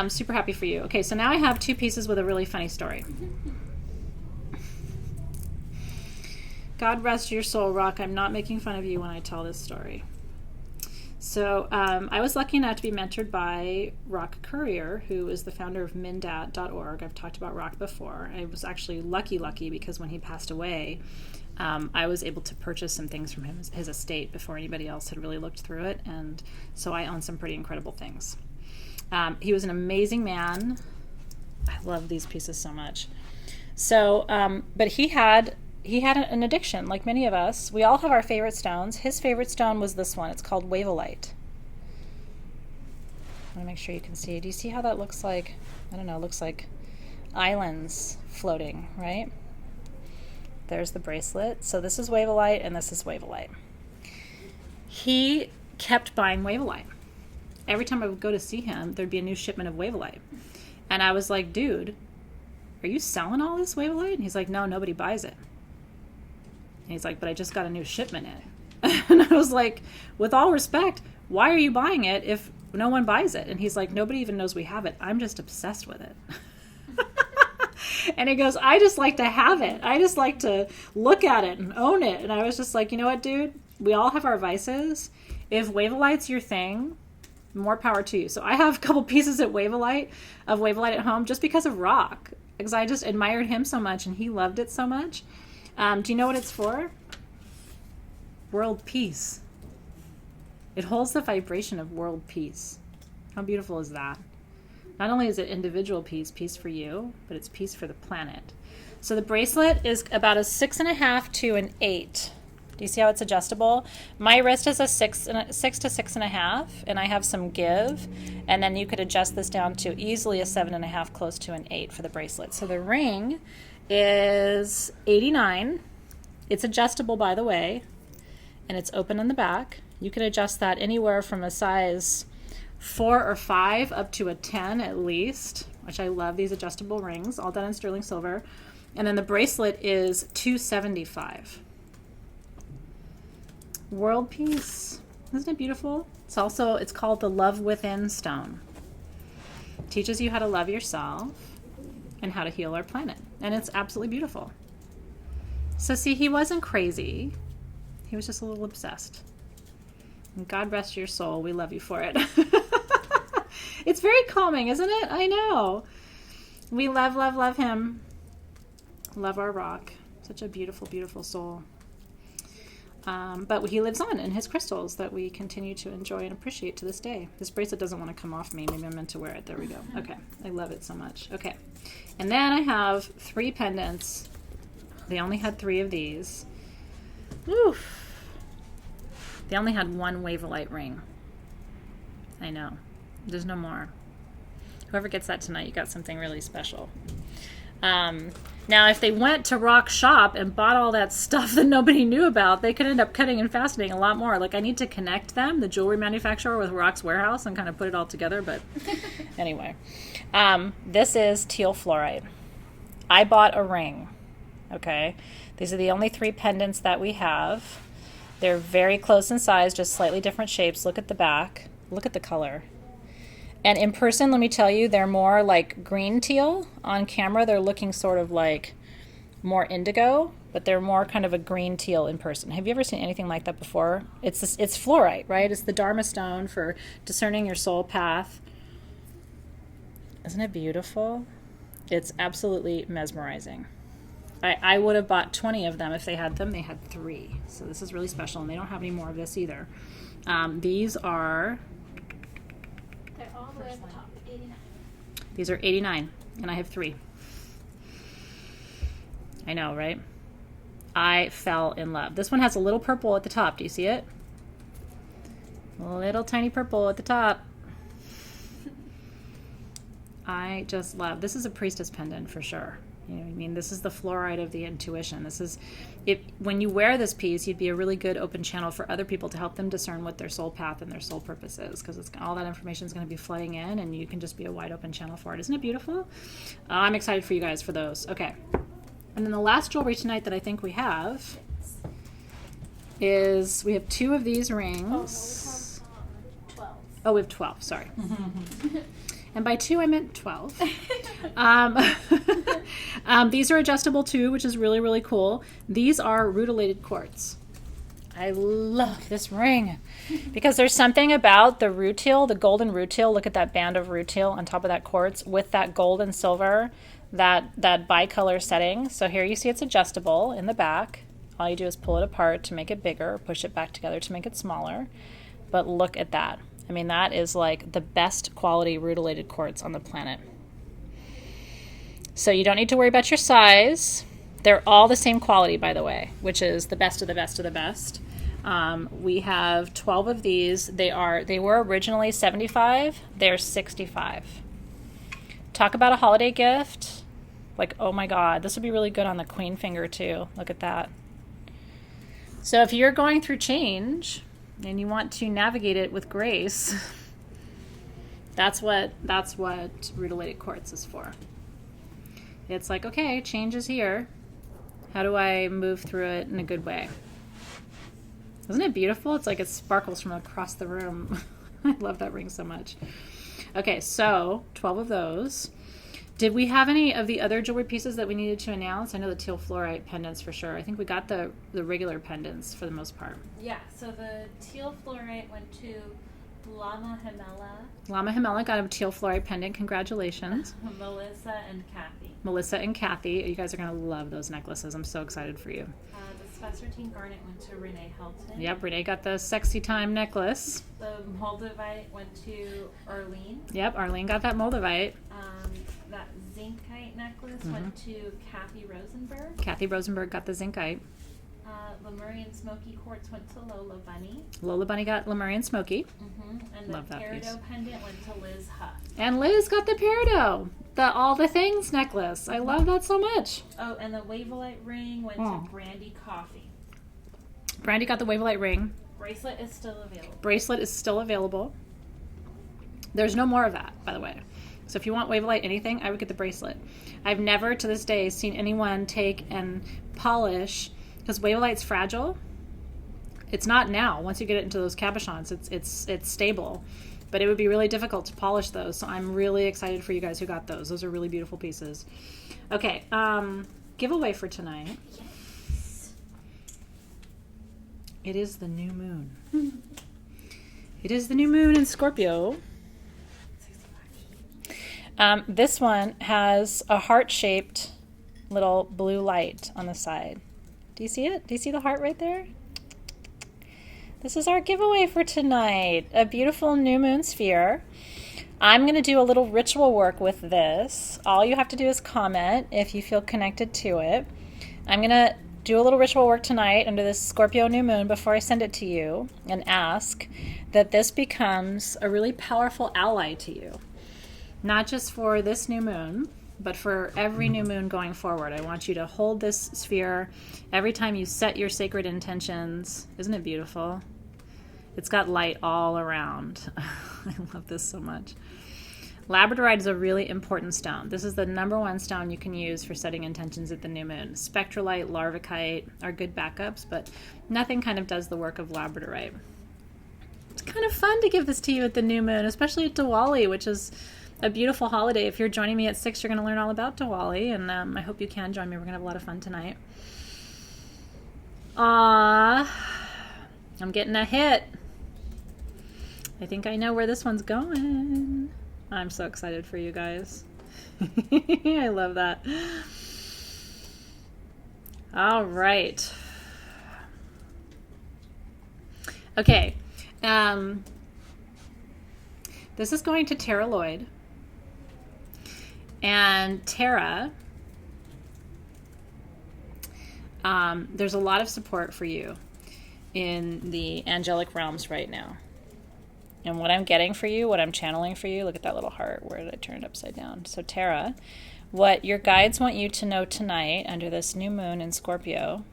Super happy for you. Okay, so now I have 2 pieces with a really funny story. God rest your soul, Rock. I'm not making fun of you when I tell this story. So I was lucky enough to be mentored by Rock Courier, who is the founder of Mindat.org. I've talked about Rock before. I was actually lucky because when he passed away, I was able to purchase some things from his estate before anybody else had really looked through it, and so I own some pretty incredible things. He was an amazing man. I love these pieces so much. So, but he had an addiction, like many of us. We all have our favorite stones. His favorite stone was this one. It's called Wavelite. I want to make sure you can see. Do you see how that looks like? I don't know. It looks like islands floating, right? There's the bracelet. So this is Wavelite, and this is Wavelite. He kept buying Wavelite. Every time I would go to see him, there'd be a new shipment of Wavelite. And I was like, dude, are you selling all this Wavelite? And he's like, no, nobody buys it. And he's like, but I just got a new shipment in. And I was like, with all respect, why are you buying it if no one buys it? And he's like, nobody even knows we have it. I'm just obsessed with it. And he goes, I just like to have it. I just like to look at it and own it. And I was just like, you know what, dude? We all have our vices. If Wavelite's your thing, more power to you. So I have a couple pieces of Wavelite at home just because of Rock. because I just admired him so much and he loved it so much. Do you know what it's for? World peace. It holds the vibration of world peace. How beautiful is that? Not only is it individual peace, peace for you, but it's peace for the planet. So the bracelet is about a 6.5 to an 8. Do you see how it's adjustable? My wrist is a 6 to 6.5, and I have some give. And then you could adjust this down to easily a 7.5, close to an 8 for the bracelet. So the ring is $89. It's adjustable, by the way, and it's open on the back. You can adjust that anywhere from a size 4 or 5 up to a 10 at least, which I love these adjustable rings, all done in sterling silver. And then the bracelet is $275. World peace. Isn't it beautiful? It's called the Love Within stone. It teaches you how to love yourself and how to heal our planet. And it's absolutely beautiful. So see, he wasn't crazy. He was just a little obsessed. And God rest your soul. We love you for it. It's very calming, isn't it? I know. We love, love, love him. Love our rock. Such a beautiful, beautiful soul. But he lives on in his crystals that we continue to enjoy and appreciate to this day. This bracelet doesn't want to come off me. Maybe I'm meant to wear it. There we go. Okay. I love it so much. Okay. And then I have 3 pendants. They only had 3 of these. Oof. They only had 1 Wavelite ring. I know. There's no more. Whoever gets that tonight, you got something really special. Now, if they went to Rock Shop and bought all that stuff that nobody knew about, they could end up cutting and fastening a lot more. Like, I need to connect them, the jewelry manufacturer, with Rock's warehouse and kind of put it all together. But anyway, this is teal fluorite. I bought a ring. Okay, these are the only 3 pendants that we have. They're very close in size, just slightly different shapes. Look at the back. Look at the color. And in person, let me tell you, they're more like green teal. On camera, they're looking sort of like more indigo, but they're more kind of a green teal in person. Have you ever seen anything like that before? It's fluorite, right? It's the Dharma stone for discerning your soul path. Isn't it beautiful? It's absolutely mesmerizing. I would have bought 20 of them if they had them. They had 3. So this is really special, and they don't have any more of this either. These are... They're all the way at the top. 89. These are 89, and I have 3. I know, right? I fell in love. This one has a little purple at the top. Do you see it? A little tiny purple at the top. I just love. This is a priestess pendant for sure. You know what I mean? This is the fluorite of the intuition. This is, when you wear this piece, you'd be a really good open channel for other people to help them discern what their soul path and their soul purpose is, because all that information is going to be flooding in, and you can just be a wide open channel for it. Isn't it beautiful? I'm excited for you guys for those. Okay. And then the last jewelry tonight that I think we have is, we have 2 of these rings. Oh, no, We have 12, sorry. And by 2, I meant 12. These are adjustable too, which is really, really cool. These are rutilated quartz. I love this ring because there's something about the rutile, the golden rutile. Look at that band of rutile on top of that quartz with that gold and silver, that bicolor setting. So here you see it's adjustable in the back. All you do is pull it apart to make it bigger, or push it back together to make it smaller. But look at that. I mean, that is like the best quality rutilated quartz on the planet. So you don't need to worry about your size. They're all the same quality, by the way, which is the best of the best of the best. We have 12 of these. They were originally 75. They're 65. Talk about a holiday gift. Like, oh my God, this would be really good on the queen finger too. Look at that. So if you're going through change and you want to navigate it with grace, that's what rutilated quartz is for. It's like, okay, change is here. How do I move through it in a good way? Isn't it beautiful? It's like it sparkles from across the room. I love that ring so much. Okay, so 12 of those. Did we have any of the other jewelry pieces that we needed to announce? I know the teal fluorite pendants for sure. I think we got the regular pendants for the most part. Yeah, so the teal fluorite went to Llama Himela, Llama Himela got a teal fluorite pendant. Congratulations. Melissa and Kathy. Melissa and Kathy. You guys are going to love those necklaces. I'm so excited for you. The Spessartine Garnet went to Renee Helton. Yep, Renee got the sexy time necklace. The Moldavite went to Arlene. Yep, Arlene got that Moldavite. That Zincite necklace went to Kathy Rosenberg. Kathy Rosenberg got the Zincite. Lemurian Smoky Quartz went to Lola Bunny. Lola Bunny got Lemurian Smoky. And Love the that piece. Peridot pendant went to Liz Huff. And Liz got the Peridot. The All the Things necklace. I love that so much. Oh, and the Wavelite ring went to Brandy Coffee. Brandy got the Wavelite ring. Bracelet is still available. Bracelet is still available. There's no more of that, by the way. So if you want Wavelite anything, I would get the bracelet. I've never to this day seen anyone take and polish, because Wavelite's fragile. It's not now. Once you get it into those cabochons, it's stable. But it would be really difficult to polish those. So I'm really excited for you guys who got those. Those are really beautiful pieces. Okay, giveaway for tonight. Yes. It is the new moon. It is the new moon in Scorpio. This one has a heart-shaped little blue light on the side. Do you see it? Do you see the heart right there? This is our giveaway for tonight. A beautiful new moon sphere. I'm going to do a little ritual work with this. All you have to do is comment if you feel connected to it. I'm going to do a little ritual work tonight under this Scorpio new moon before I send it to you and ask that this becomes a really powerful ally to you. Not just for this new moon, but for every new moon going forward. I want you to hold this sphere every time you set your sacred intentions. Isn't it beautiful? It's got light all around. I love this so much. Labradorite is a really important stone. This is the #1 stone you can use for setting intentions at the new moon. Spectralite, Larvikite are good backups, but nothing kind of does the work of Labradorite. It's kind of fun to give this to you at the new moon, especially at Diwali, which is a beautiful holiday. If you're joining me at 6, you're going to learn all about Diwali, and I hope you can join me. We're going to have a lot of fun tonight. I'm getting a hit. I think I know where this one's going. I'm so excited for you guys. I love that. All right. Okay. This is going to Tara Lloyd. And Tara, there's a lot of support for you in the angelic realms right now. And what I'm getting for you, what I'm channeling for you, look at that little heart. Where did I turn it upside down? So Tara, what your guides want you to know tonight under this new moon in Scorpio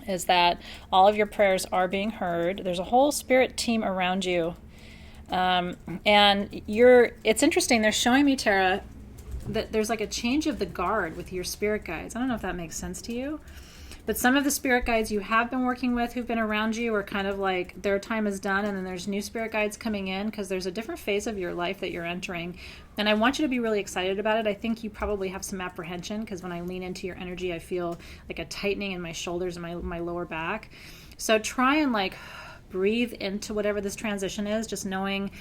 is that all of your prayers are being heard. There's a whole spirit team around you. And it's interesting. They're showing me, Tara, that there's like a change of the guard with your spirit guides. I don't know if that makes sense to you, but some of the spirit guides you have been working with who've been around you are kind of like their time is done, and then there's new spirit guides coming in because there's a different phase of your life that you're entering. And I want you to be really excited about it. I think you probably have some apprehension because when I lean into your energy, I feel like a tightening in my shoulders and my lower back. So try and like breathe into whatever this transition is, just knowing,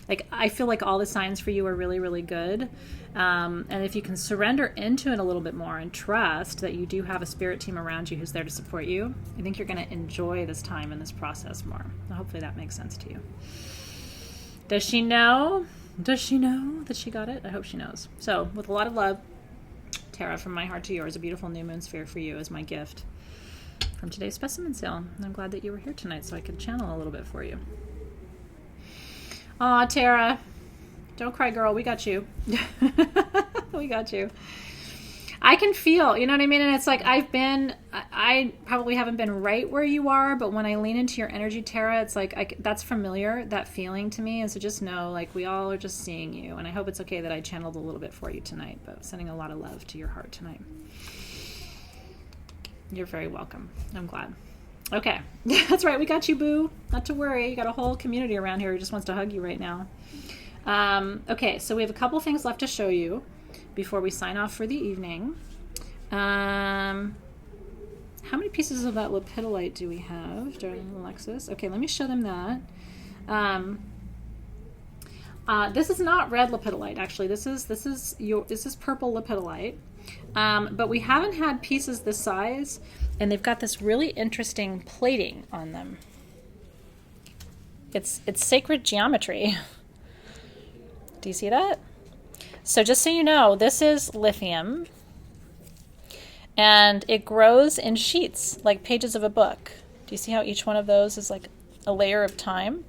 like, I feel like all the signs for you are really, really good. And if you can surrender into it a little bit more and trust that you do have a spirit team around you who's there to support you, I think you're going to enjoy this time and this process more. Hopefully that makes sense to you. Does she know? Does she know that she got it? I hope she knows. So with a lot of love, Tara, from my heart to yours, a beautiful new moon sphere for you as my gift from today's specimen sale. And I'm glad that you were here tonight so I could channel a little bit for you. Aw, Tara. Don't cry, girl. We got you. We got you. I can feel, you know what I mean? And it's like I probably haven't been right where you are, but when I lean into your energy, Tara, it's like that's familiar, that feeling to me. And so just know, like, we all are just seeing you. And I hope it's okay that I channeled a little bit for you tonight, but sending a lot of love to your heart tonight. You're very welcome. I'm glad. Okay. That's right. We got you, boo. Not to worry. You got a whole community around here who just wants to hug you right now. Okay. So we have a couple things left to show you before we sign off for the evening. How many pieces of that lepidolite do we have, darling Alexis? Okay. Let me show them that. This is not red lepidolite, actually. This is purple lepidolite. But we haven't had pieces this size, and they've got this really interesting plating on them. It's sacred geometry. Do you see that? So just so you know, this is lithium, and it grows in sheets, like pages of a book. Do you see how each one of those is like a layer of time?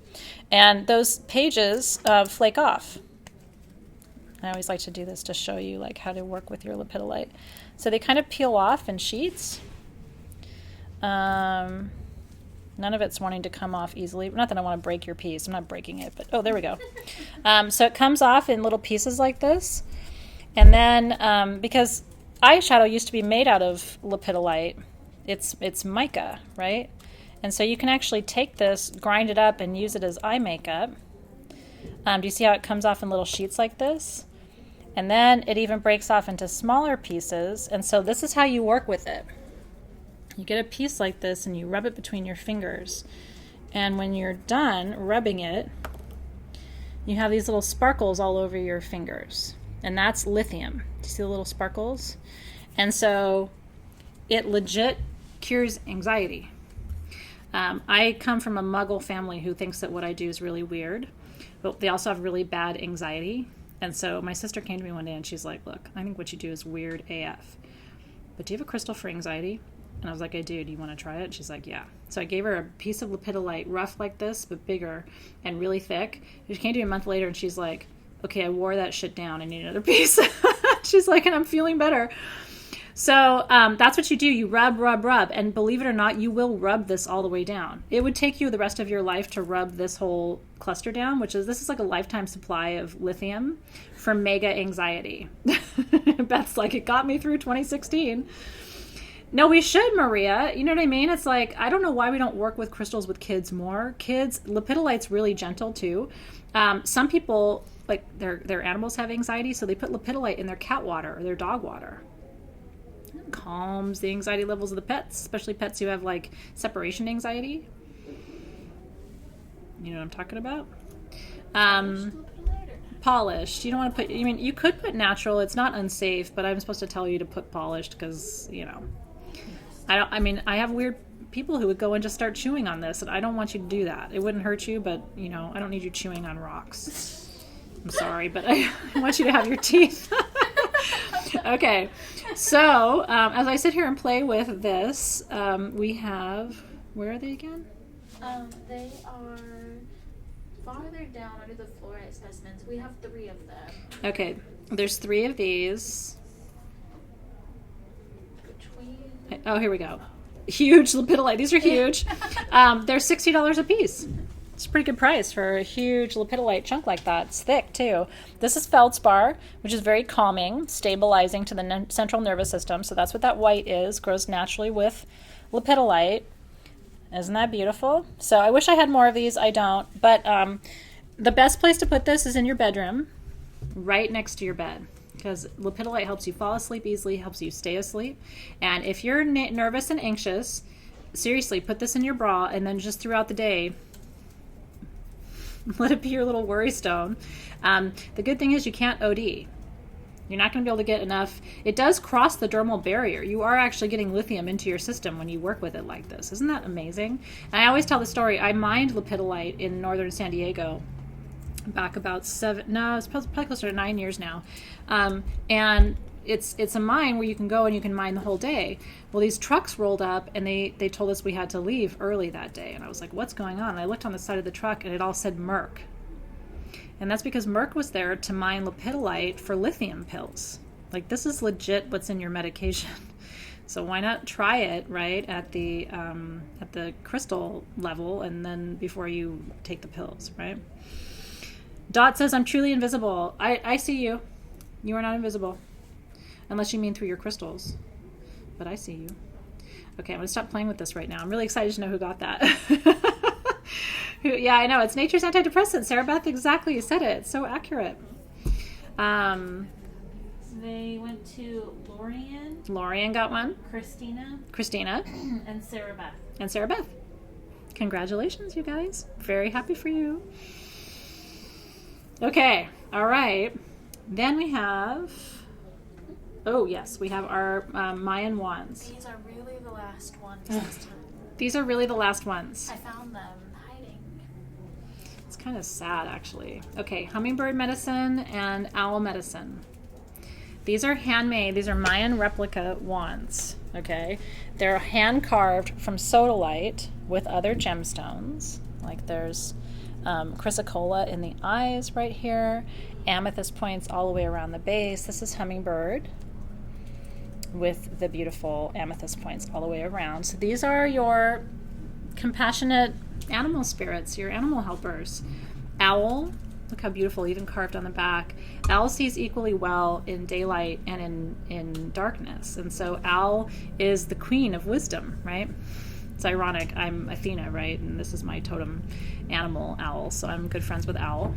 And those pages flake off. I always like to do this to show you like how to work with your lepidolite. So they kind of peel off in sheets. None of it's wanting to come off easily. Not that I want to break your piece. I'm not breaking it, but oh, there we go. So it comes off in little pieces like this. And then because eyeshadow used to be made out of lepidolite, it's mica, right? And so you can actually take this, grind it up, and use it as eye makeup. Do you see how it comes off in little sheets like this? And then it even breaks off into smaller pieces. And so this is how you work with it. You get a piece like this and you rub it between your fingers. And when you're done rubbing it, you have these little sparkles all over your fingers. And that's lithium. Do you see the little sparkles? And so it legit cures anxiety. I come from a Muggle family who thinks that what I do is really weird, but they also have really bad anxiety. And so my sister came to me one day and she's like, look, I think what you do is weird AF, but do you have a crystal for anxiety? And I was like, I do. Do you want to try it? She's like, yeah. So I gave her a piece of lepidolite, rough like this, but bigger and really thick. She came to me a month later and she's like, okay, I wore that shit down. I need another piece. She's like, and I'm feeling better. So that's what you do. You rub, rub, rub. And believe it or not, you will rub this all the way down. It would take you the rest of your life to rub this whole cluster down, this is like a lifetime supply of lithium for mega anxiety. Beth's like, it got me through 2016. No, we should, Maria. You know what I mean? It's like, I don't know why we don't work with crystals with kids more. Kids, lepidolite's really gentle too. Some people, like their animals have anxiety, so they put lepidolite in their cat water or their dog water. It calms the anxiety levels of the pets, especially pets who have like separation anxiety. You know what I'm talking about? Polished. You don't want to put, you could put natural. It's not unsafe, but I'm supposed to tell you to put polished because, I have weird people who would go and just start chewing on this, and I don't want you to do that. It wouldn't hurt you, but, I don't need you chewing on rocks. I'm sorry, but I want you to have your teeth. Okay, so as I sit here and play with this, we have, where are they again? They are farther down under the Fluorite specimens. We have 3 of them. Okay, there's 3 of these. Oh, here we go. Huge lepidolite. These are huge. They're $60 a piece. It's a pretty good price for a huge lepidolite chunk like that. It's thick, too. This is feldspar, which is very calming, stabilizing to the central nervous system. So that's what that white is. Grows naturally with lepidolite. Isn't that beautiful? So I wish I had more of these. I don't. But the best place to put this is in your bedroom, right next to your bed. Because lepidolite helps you fall asleep easily, helps you stay asleep. And if you're nervous and anxious, seriously, put this in your bra and then just throughout the day, let it be your little worry stone. The good thing is you can't OD. You're not going to be able to get enough. It does cross the dermal barrier. You are actually getting lithium into your system when you work with it like this. Isn't that amazing? And I always tell the story. I mined lepidolite in northern San Diego back about it's probably closer to 9 years now. And it's a mine where you can go and you can mine the whole day. Well, these trucks rolled up and they told us we had to leave early that day. And I was like, what's going on? And I looked on the side of the truck and it all said Merck. And that's because Merck was there to mine lepidolite for lithium pills. Like, this is legit what's in your medication. So why not try it, right, at the crystal level and then before you take the pills, right? Dot says, I'm truly invisible. I see you. You are not invisible. Unless you mean through your crystals. But I see you. Okay, I'm going to stop playing with this right now. I'm really excited to know who got that. Yeah, I know. It's nature's antidepressant. Sarah Beth, exactly. You said it. It's so accurate. They went to Lorian. Lorian got one. Christina. And Sarah Beth. Congratulations, you guys. Very happy for you. Okay, all right. Then we have, oh yes, we have our Mayan wands. These are really the last ones this time. These are really the last ones. I found them hiding. It's kind of sad, actually. Okay, hummingbird medicine and owl medicine. These are handmade. These are Mayan replica wands. Okay, they're hand carved from sodalite with other gemstones. Like there's chrysocolla in the eyes right here, amethyst points all the way around the base. This is hummingbird with the beautiful amethyst points all the way around. So these are your compassionate animal spirits, your animal helpers. Owl, look how beautiful, even carved on the back. Owl sees equally well in daylight and in darkness. And so owl is the queen of wisdom, right? It's ironic, I'm Athena, right? And this is my totem animal, owl, so I'm good friends with owl.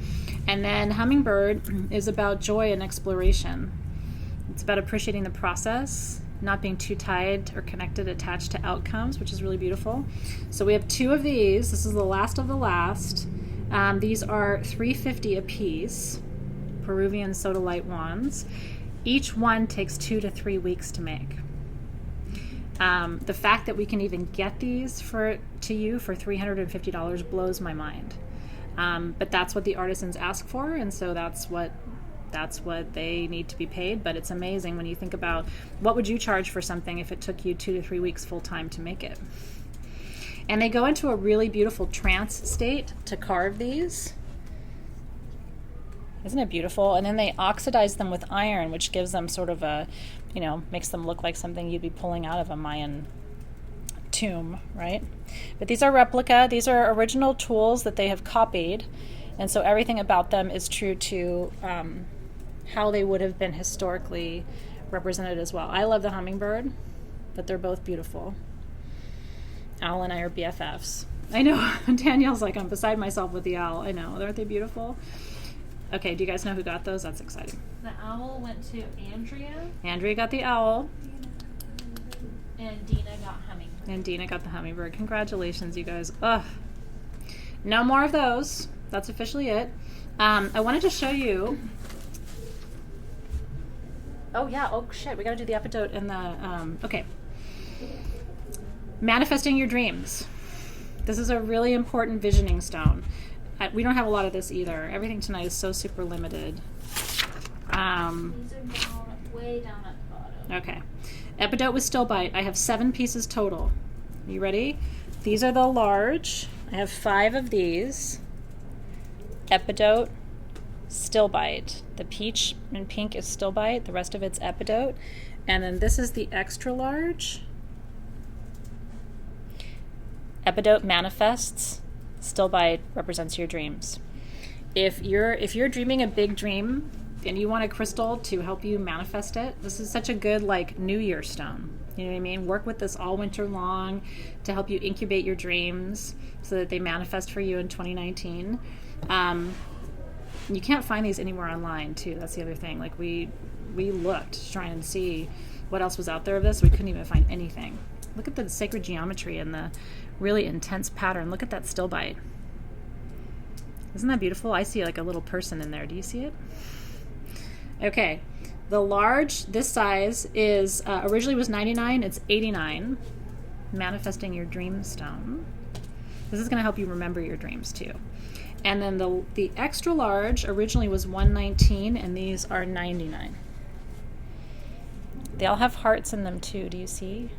And then hummingbird is about joy and exploration. It's about appreciating the process, not being too tied or connected, attached to outcomes, which is really beautiful. So we have 2 of these. This is the last of the last. These are $3.50 a piece, Peruvian sodalite wands. Each one takes 2 to 3 weeks to make. The fact that we can even get these to you for $350 blows my mind. But that's what the artisans ask for, and so that's what they need to be paid. But it's amazing when you think about what would you charge for something if it took you 2 to 3 weeks full time to make it. And they go into a really beautiful trance state to carve these. Isn't it beautiful? And then they oxidize them with iron, which gives them sort of a, makes them look like something you'd be pulling out of a Mayan tomb, right? But these are replica. These are original tools that they have copied. And so everything about them is true to how they would have been historically represented as well. I love the hummingbird, but they're both beautiful. Owl and I are BFFs. I know. Danielle's like, I'm beside myself with the owl. I know. Aren't they beautiful? Okay, do you guys know who got those? That's exciting. The owl went to Andrea. Andrea got the owl. And Dina got hummingbird. And Dina got the hummingbird. Congratulations, you guys. Ugh. No more of those. That's officially it. I wanted to show you. Oh, yeah. Oh, shit. We got to do the Epidote and the... okay. Manifesting your dreams. This is a really important visioning stone. We don't have a lot of this either. Everything tonight is so super limited. These are way down at the bottom. Okay. Epidote with stillbite. I have 7 pieces total. You ready? These are the large. I have 5 of these. Epidote, stillbite. The peach and pink is stillbite. The rest of it's epidote. And then this is the extra large. Epidote manifests. Stillbite represents your dreams. If you're dreaming a big dream and you want a crystal to help you manifest it, this is such a good New Year stone. You know what I mean? Work with this all winter long to help you incubate your dreams so that they manifest for you in 2019. You can't find these anywhere online too. That's the other thing. We looked to try and see what else was out there of this. We couldn't even find anything. Look at the sacred geometry and the really intense pattern. Look at that stillbite. Isn't that beautiful? I see a little person in there. Do you see it? Okay. The large, this size is originally was $99. It's $89. Manifesting your dream stone. This is going to help you remember your dreams too. And then the extra large originally was $119, and these are $99. They all have hearts in them too. Do you see?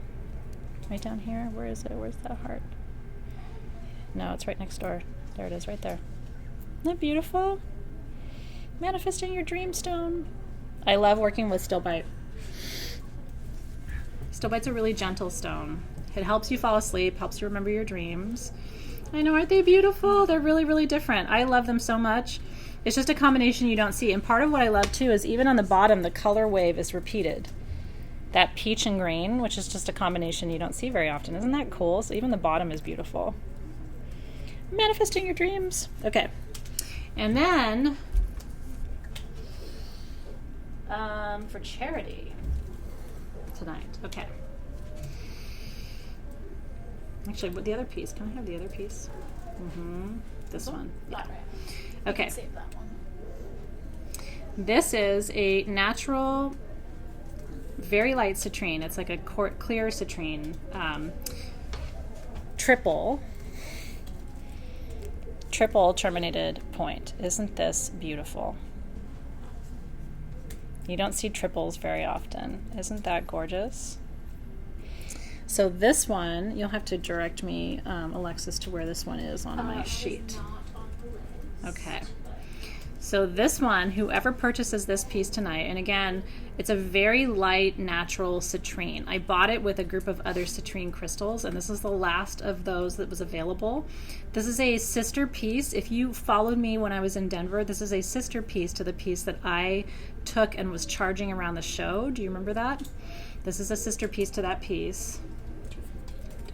Right down here. Where is it? Where's that heart? No, it's right next door. There it is, right there. Isn't that beautiful? Manifesting your dream stone. I love working with stillbite. Stillbite's a really gentle stone. It helps you fall asleep, helps you remember your dreams. I know, aren't they beautiful? They're really, really different. I love them so much. It's just a combination you don't see. And part of what I love too is even on the bottom, the color wave is repeated. That peach and green, which is just a combination you don't see very often. Isn't that cool? So even the bottom is beautiful. Manifesting your dreams. Okay. And then, for charity tonight. Okay. Actually, what the other piece? Can I have the other piece? This one. Yeah. Not right. Okay. Save that one. This is a natural, very light citrine. It's like a clear citrine. Triple terminated point. Isn't this beautiful? You don't see triples very often. Isn't that gorgeous? So this one, you'll have to direct me, Alexis, to where this one is on my sheet. Not on the list. Okay. So this one, whoever purchases this piece tonight, and again, it's a very light, natural citrine. I bought it with a group of other citrine crystals, and this is the last of those that was available. This is a sister piece. If you followed me when I was in Denver, this is a sister piece to the piece that I took and was charging around the show. Do you remember that? This is a sister piece to that piece.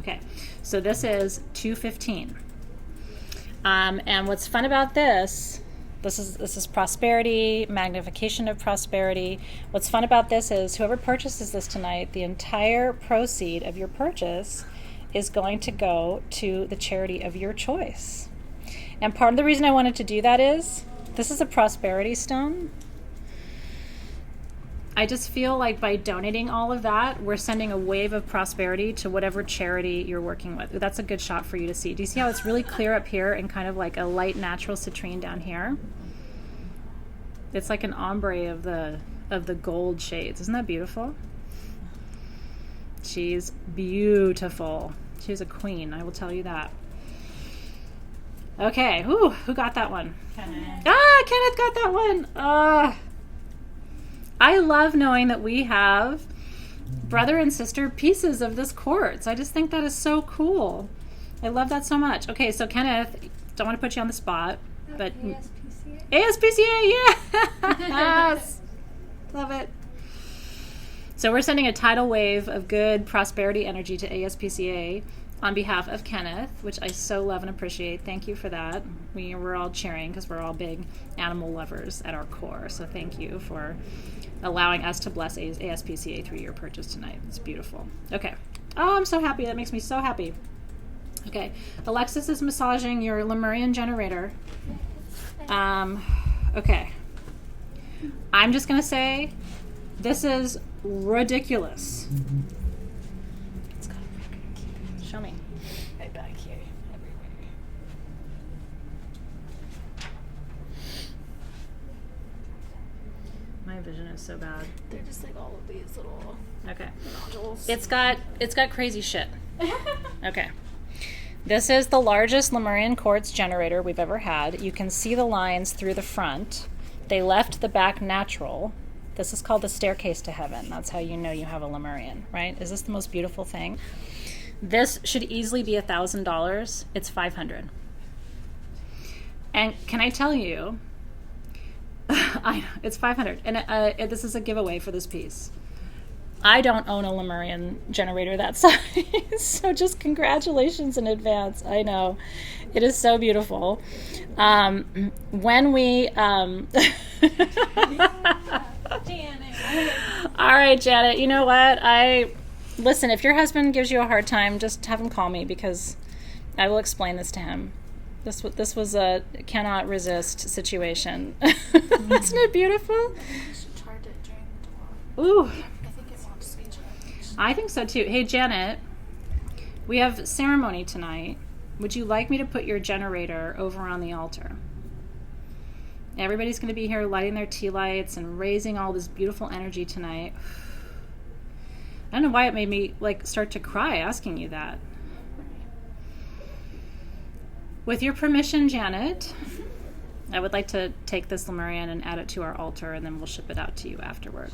Okay, so this is $215. And what's fun about this is prosperity, magnification of prosperity. What's fun about this is whoever purchases this tonight, the entire proceed of your purchase is going to go to the charity of your choice. And part of the reason I wanted to do that is this is a prosperity stone. I just feel like by donating all of that, we're sending a wave of prosperity to whatever charity you're working with. That's a good shot for you to see. Do you see how it's really clear up here and kind of like a light natural citrine down here? It's like an ombre of the gold shades. Isn't that beautiful? She's beautiful. She's a queen, I will tell you that. Okay, who got that one? Kenneth. Kenneth got that one. I love knowing that we have brother and sister pieces of this quartz. I just think that is so cool. I love that so much. Okay, so Kenneth, don't want to put you on the spot, but ASPCA, yes! Love it. So we're sending a tidal wave of good prosperity energy to ASPCA on behalf of Kenneth, which I so love and appreciate. Thank you for that. We're all cheering because we're all big animal lovers at our core. So thank you for allowing us to bless ASPCA through your purchase tonight. It's beautiful. Okay. Oh, I'm so happy. That makes me so happy. Okay. Alexis is massaging your Lemurian generator. Okay. I'm just going to say this is ridiculous. It's got a show me. Right back here. Everywhere. My vision is so bad. They're just like all of these little Okay. nodules. It's got crazy shit. Okay. This is the largest Lemurian quartz generator we've ever had. You can see the lines through the front. They left the back natural. This is called the staircase to heaven. That's how you know you have a Lemurian, right? Is this the most beautiful thing? This should easily be $1,000. It's $500. And can I tell you, it's $500. And this is a giveaway for this piece. I don't own a Lemurian generator that size, so just congratulations in advance. I know. It is so beautiful. When we... Janet. All right, Janet, you know what? Listen, if your husband gives you a hard time, just have him call me because I will explain this to him. This was a cannot resist situation. Isn't it beautiful? I think we should charge it during the Ooh. I think it wants to be charged. I think so too. Hey, Janet, we have ceremony tonight. Would you like me to put your generator over on the altar? Everybody's going to be here lighting their tea lights and raising all this beautiful energy tonight. I don't know why it made me start to cry asking you that. With your permission, Janet, I would like to take this Lemurian and add it to our altar, and then we'll ship it out to you afterward.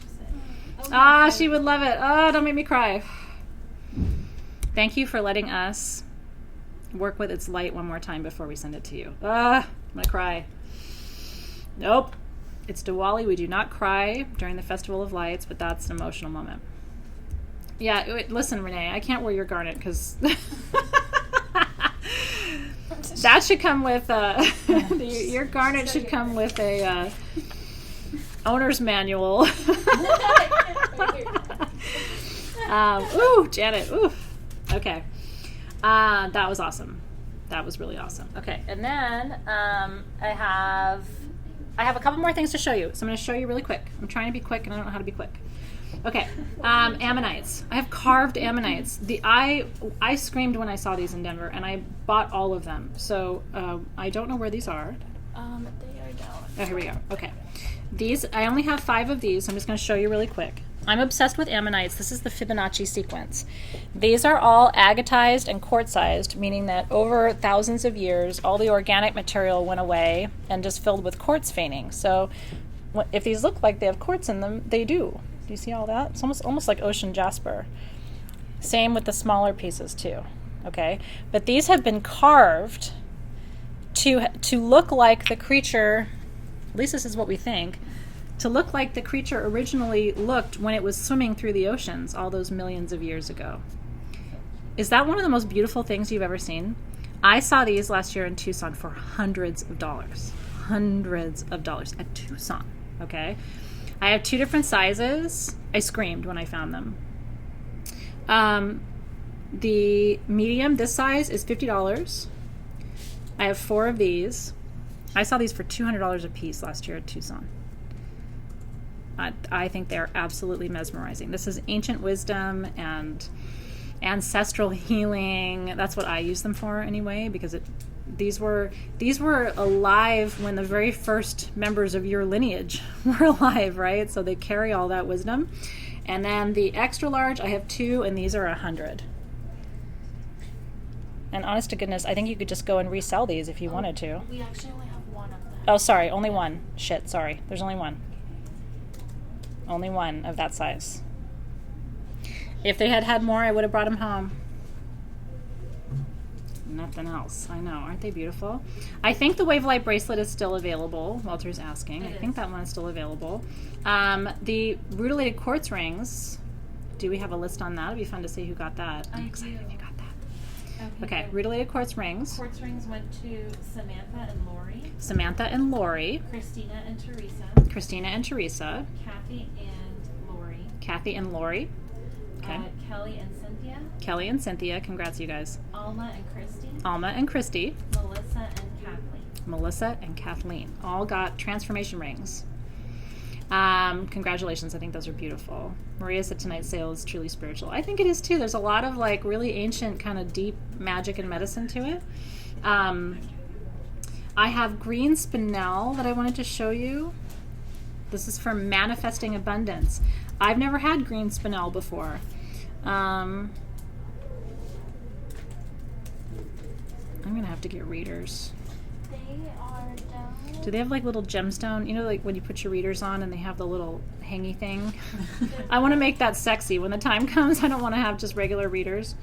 She would love it. Oh, don't make me cry. Thank you for letting us work with its light one more time before we send it to you. I'm going to cry. Nope. It's Diwali. We do not cry during the Festival of Lights, but that's an emotional moment. Yeah, listen, Renee, I can't wear your garnet because that should come with your garnet should come with a owner's manual. Ooh, Janet. Ooh. Okay. That was awesome. That was really awesome. Okay, and then I have I have a couple more things to show you, so I'm going to show you really quick. I'm trying to be quick, and I don't know how to be quick. Okay, ammonites. I have carved ammonites. I screamed when I saw these in Denver, and I bought all of them. So I don't know where these are. They are down. Oh, here we go. Okay. These, I only have 5 of these, so I'm just going to show you really quick. I'm obsessed with ammonites. This is the Fibonacci sequence. These are all agatized and quartzized, meaning that over thousands of years, all the organic material went away and just filled with quartz veining. So if these look like they have quartz in them, they do. Do you see all that? It's almost like ocean jasper. Same with the smaller pieces too. Okay, but these have been carved to look like the creature. At least this is what we think. To look like the creature originally looked when it was swimming through the oceans all those millions of years ago. Is that one of the most beautiful things you've ever seen? I saw these last year in Tucson for hundreds of dollars at Tucson. Okay, I have 2 different sizes. I screamed when I found them. The medium, this size, is $50. I have 4 of these. I saw these for $200 a piece last year at Tucson. I think they're absolutely mesmerizing. This is ancient wisdom and ancestral healing. That's what I use them for anyway, because these were alive when the very first members of your lineage were alive, right? So they carry all that wisdom. And then the extra large, I have 2, and these are 100. And honest to goodness, I think you could just go and resell these if you wanted to. We actually only have 1 of them. Oh, sorry, only 1. Shit, sorry. There's only 1. Only 1 of that size. If they had had more, I would have brought them home. Nothing else. I know. Aren't they beautiful? I think the Wavelight bracelet is still available. Walter's asking. I think that one is still available. The rutilated quartz rings. Do we have a list on that? It'd be fun to see who got that. I'm excited if you got that. Okay, rutilated quartz rings. Quartz rings went to Samantha and Lori. Samantha and Lori. Christina and Teresa. Christina and Teresa. Kathy and Lori. Kathy and Lori. Okay. Kelly and Cynthia. Kelly and Cynthia. Congrats, you guys. Alma and Christy. Alma and Christy. Melissa and Kathleen. Melissa and Kathleen. All got transformation rings. Congratulations. I think those are beautiful. Maria said tonight's sale is truly spiritual. I think it is too. There's a lot of like really ancient kind of deep magic and medicine to it. I have green spinel that I wanted to show you. This is for manifesting abundance. I've never had green spinel before. I'm gonna have to get readers. They are down. Do they have like little gemstone? You know, like when you put your readers on and they have the little hangy thing? I want to make that sexy. When the time comes, I don't want to have just regular readers.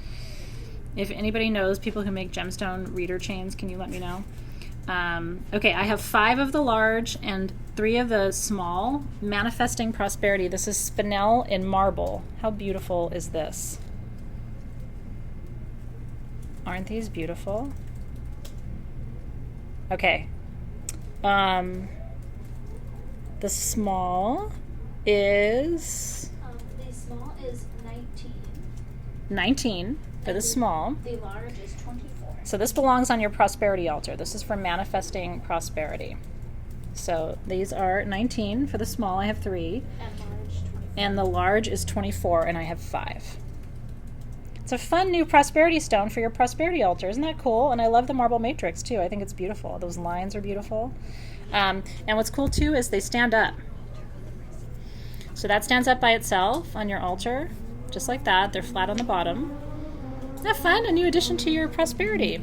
If anybody knows people who make gemstone reader chains, can you let me know? Okay, I have 5 of the large and 3 of the small. Manifesting prosperity. This is spinel in marble. How beautiful is this? Aren't these beautiful? Okay. The small is... the small is 19. 19 for the small. The large is 24. So this belongs on your prosperity altar. This is for manifesting prosperity. So these are 19 for the small. I have 3. And large 24. And the large is 24, and I have 5. It's a fun new prosperity stone for your prosperity altar. Isn't that cool? And I love the marble matrix, too. I think it's beautiful. Those lines are beautiful. And what's cool, too, is they stand up. So that stands up by itself on your altar, just like that. They're flat on the bottom. Isn't that fun? A new addition to your prosperity.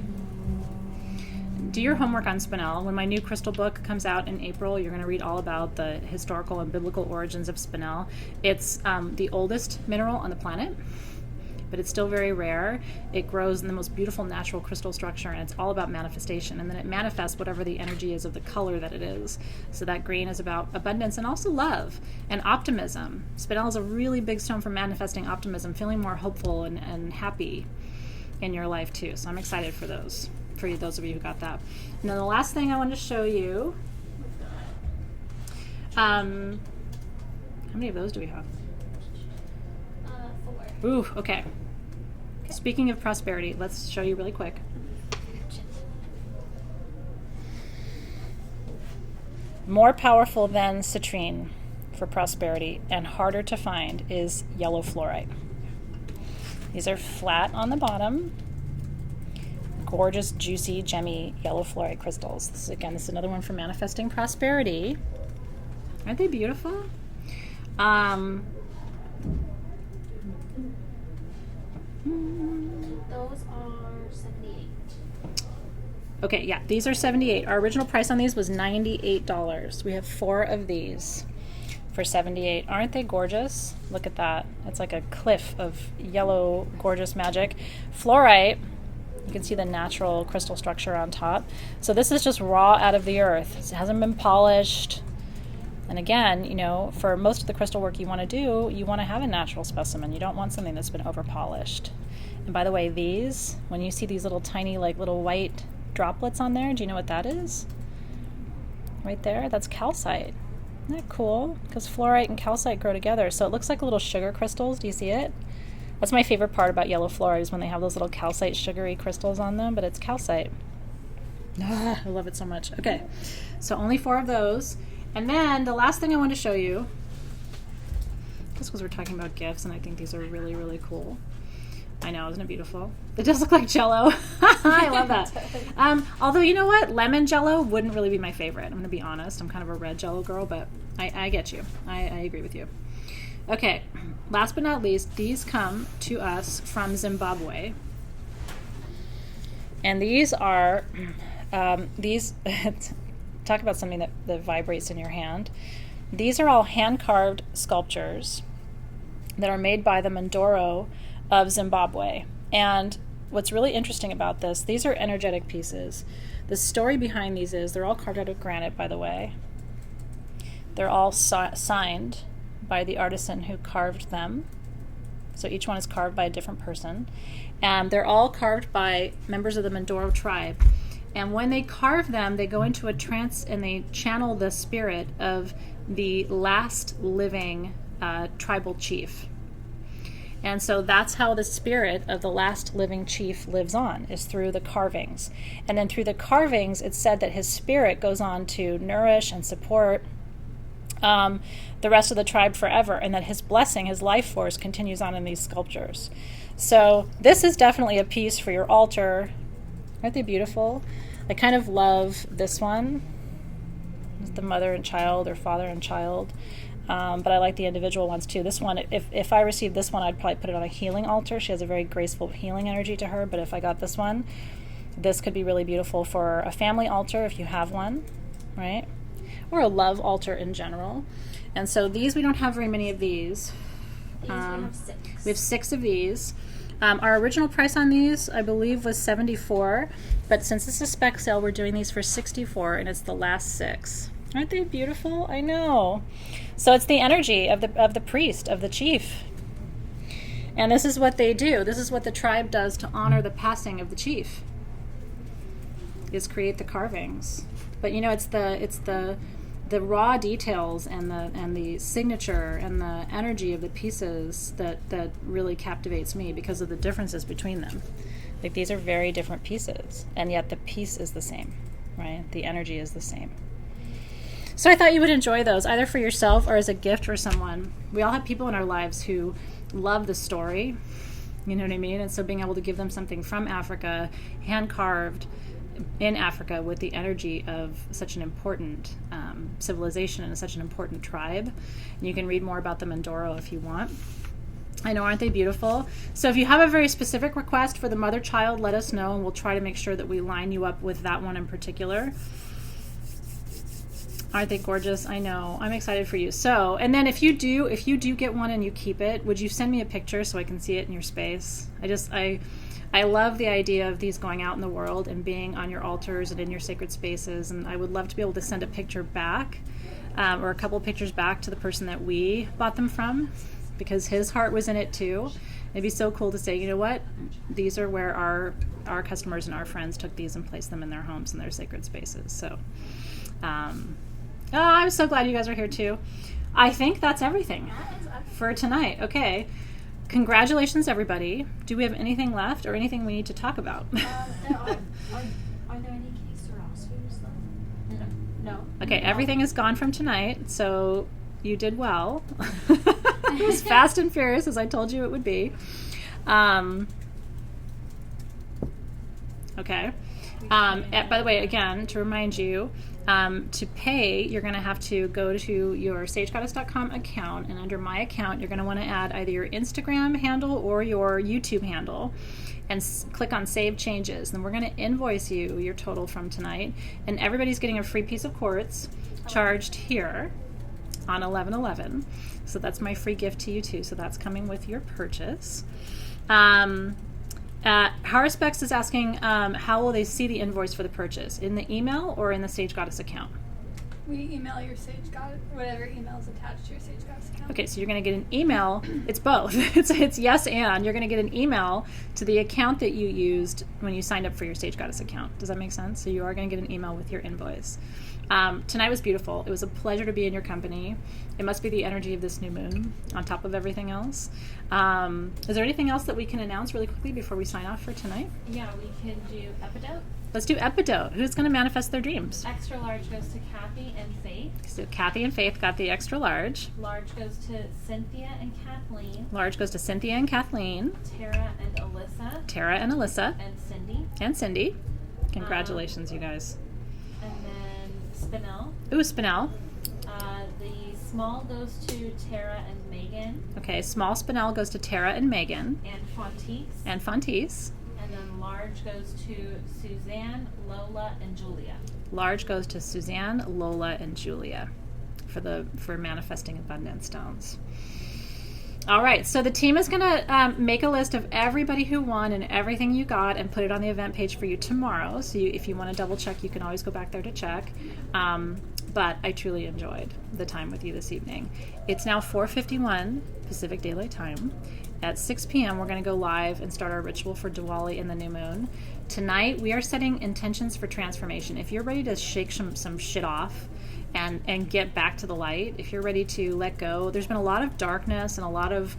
Do your homework on spinel. When my new crystal book comes out in April, you're going to read all about the historical and biblical origins of spinel. It's the oldest mineral on the planet, but it's still very rare. It grows in the most beautiful natural crystal structure, and it's all about manifestation. And then it manifests whatever the energy is of the color that it is. So that green is about abundance and also love and optimism. Spinel is a really big stone for manifesting optimism, feeling more hopeful and happy in your life too. So I'm excited for those of you who got that. And then the last thing I wanted to show you, how many of those do we have? 4. Ooh, okay. Speaking of prosperity, let's show you really quick. More powerful than citrine for prosperity and harder to find is yellow fluorite. These are flat on the bottom, gorgeous, juicy, gemmy yellow fluorite crystals. This is another one for manifesting prosperity. Aren't they beautiful? Those are 78. Okay, yeah, these are 78. Our original price on these was $98. We have 4 of these for 78. Aren't they gorgeous? Look at that. It's like a cliff of yellow, gorgeous magic. Fluorite, you can see the natural crystal structure on top. So this is just raw out of the earth. It hasn't been polished. And again, you know, for most of the crystal work you want to do, you want to have a natural specimen. You don't want something that's been over polished. And by the way, these, when you see these little tiny, like little white droplets on there, do you know what that is? Right there, that's calcite. Isn't that cool? Because fluorite and calcite grow together. So it looks like little sugar crystals. Do you see it? That's my favorite part about yellow fluorite is when they have those little calcite sugary crystals on them, but it's calcite. I love it so much. Okay, so only 4 of those. And then the last thing I want to show you, just because we're talking about gifts, and I think these are really, really cool. I know, isn't it beautiful? It does look like Jell-O. I love that. Although, you know what? Lemon Jell-O wouldn't really be my favorite. I'm going to be honest. I'm kind of a red Jell-O girl, but I get you. I agree with you. Okay, last but not least, these come to us from Zimbabwe. And these are, talk about something that vibrates in your hand. These are all hand-carved sculptures that are made by the Mandoro of Zimbabwe. And what's really interesting about this, these are energetic pieces. The story behind these is they're all carved out of granite, by the way. They're all signed by the artisan who carved them. So each one is carved by a different person. And they're all carved by members of the Mandoro tribe. And when they carve them, they go into a trance and they channel the spirit of the last living tribal chief. And so that's how the spirit of the last living chief lives on, is through the carvings. And then through the carvings, it's said that his spirit goes on to nourish and support the rest of the tribe forever, and that his blessing, his life force, continues on in these sculptures. So this is definitely a piece for your altar. Aren't they beautiful? I kind of love this one. It's the mother and child, or father and child. But I like the individual ones too. This one, if I received this one, I'd probably put it on a healing altar. She has a very graceful healing energy to her. But if I got this one, this could be really beautiful for a family altar if you have one, right? Or a love altar in general. And so these, we don't have very many of these. We have 6. We have 6 of these. Our original price on these, I believe, was $74. But since this is spec sale, we're doing these for $64, and it's the last 6. Aren't they beautiful? I know. So it's the energy of the priest, of the chief. And this is what they do. This is what the tribe does to honor the passing of the chief, is create the carvings. But you know, it's the raw details and the signature and the energy of the pieces that really captivates me, because of the differences between them. Like, these are very different pieces, and yet the piece is the same, right? The energy is the same. So I thought you would enjoy those, either for yourself or as a gift for someone. We all have people in our lives who love the story, you know what I mean? And so being able to give them something from Africa, hand-carved in Africa, with the energy of such an important civilization and such an important tribe. And you can read more about the Mandoro if you want. I know, aren't they beautiful? So if you have a very specific request for the mother-child, let us know, and we'll try to make sure that we line you up with that one in particular. Aren't they gorgeous? I know. I'm excited for you. So, and then if you do get one and you keep it, would you send me a picture so I can see it in your space? I love the idea of these going out in the world and being on your altars and in your sacred spaces. And I would love to be able to send a picture back, or a couple pictures back, to the person that we bought them from, because his heart was in it too. It'd be so cool to say, you know what? These are where our customers and our friends took these and placed them in their homes and their sacred spaces. So, I'm so glad you guys are here too. I think that's everything for tonight. Okay. Congratulations, everybody. Do we have anything left or anything we need to talk about? Are there any case or Oscars though? No. Okay, everything is gone from tonight, so you did well. It was fast and furious, as I told you it would be. Okay. By the way, again, to remind you, to pay, you're going to have to go to your sagegoddess.com account, and under my account, you're going to want to add either your Instagram handle or your YouTube handle, and click on Save Changes. Then we're going to invoice you your total from tonight, and everybody's getting a free piece of quartz charged here on 11/11. So that's my free gift to you too. So that's coming with your purchase. Harrispex is asking, how will they see the invoice for the purchase? In the email or in the Sage Goddess account? We email your Sage Goddess, whatever email is attached to your Sage Goddess account. Okay, so you're going to get an email. It's both. It's yes and. You're going to get an email to the account that you used when you signed up for your Sage Goddess account. Does that make sense? So you are going to get an email with your invoice. Tonight was beautiful. It was a pleasure to be in your company. It must be the energy of this new moon on top of everything else. Is there anything else that we can announce really quickly before we sign off for tonight? Yeah, we can do Epidote. Let's do Epidote. Who's going to manifest their dreams? Extra large goes to Kathy and Faith. So Kathy and Faith got the extra large. Large goes to Cynthia and Kathleen. Large goes to Cynthia and Kathleen. Tara and Alyssa. Tara and Alyssa. And Cindy. And Cindy. Congratulations, you guys. And then Spinel. Ooh, Spinel. The small goes to Tara and Megan. Okay, small Spinel goes to Tara and Megan. And Fontice. And Fontice. And then large goes to Suzanne, Lola, and Julia. Large goes to Suzanne, Lola, and Julia for manifesting abundant stones. All right, so the team is going to make a list of everybody who won and everything you got and put it on the event page for you tomorrow. So if you want to double check, you can always go back there to check. But I truly enjoyed the time with you this evening. It's now 4:51 Pacific Daylight Time. At 6 p.m., we're going to go live and start our ritual for Diwali and the new moon. Tonight, we are setting intentions for transformation. If you're ready to shake some shit off and get back to the light, if you're ready to let go, there's been a lot of darkness and a lot of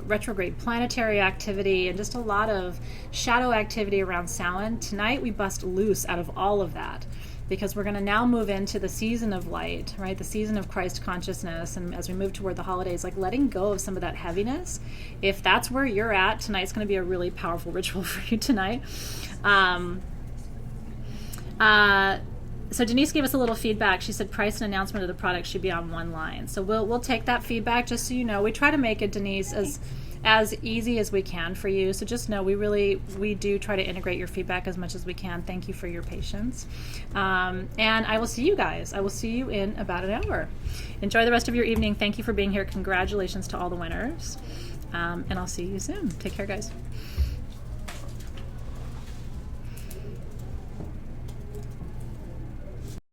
retrograde planetary activity and just a lot of shadow activity around Samhain. Tonight, we bust loose out of all of that, because we're going to now move into the season of light, right? The season of Christ consciousness. And as we move toward the holidays, like letting go of some of that heaviness. If that's where you're at, tonight's going to be a really powerful ritual for you tonight. So Denise gave us a little feedback. She said price and announcement of the product should be on one line. So we'll take that feedback, just so you know. We try to make it, Denise, as easy as we can for you. So just know we do try to integrate your feedback as much as we can. Thank you for your patience. And I will see you guys. I will see you in about an hour. Enjoy the rest of your evening. Thank you for being here. Congratulations to all the winners. And I'll see you soon. Take care, guys.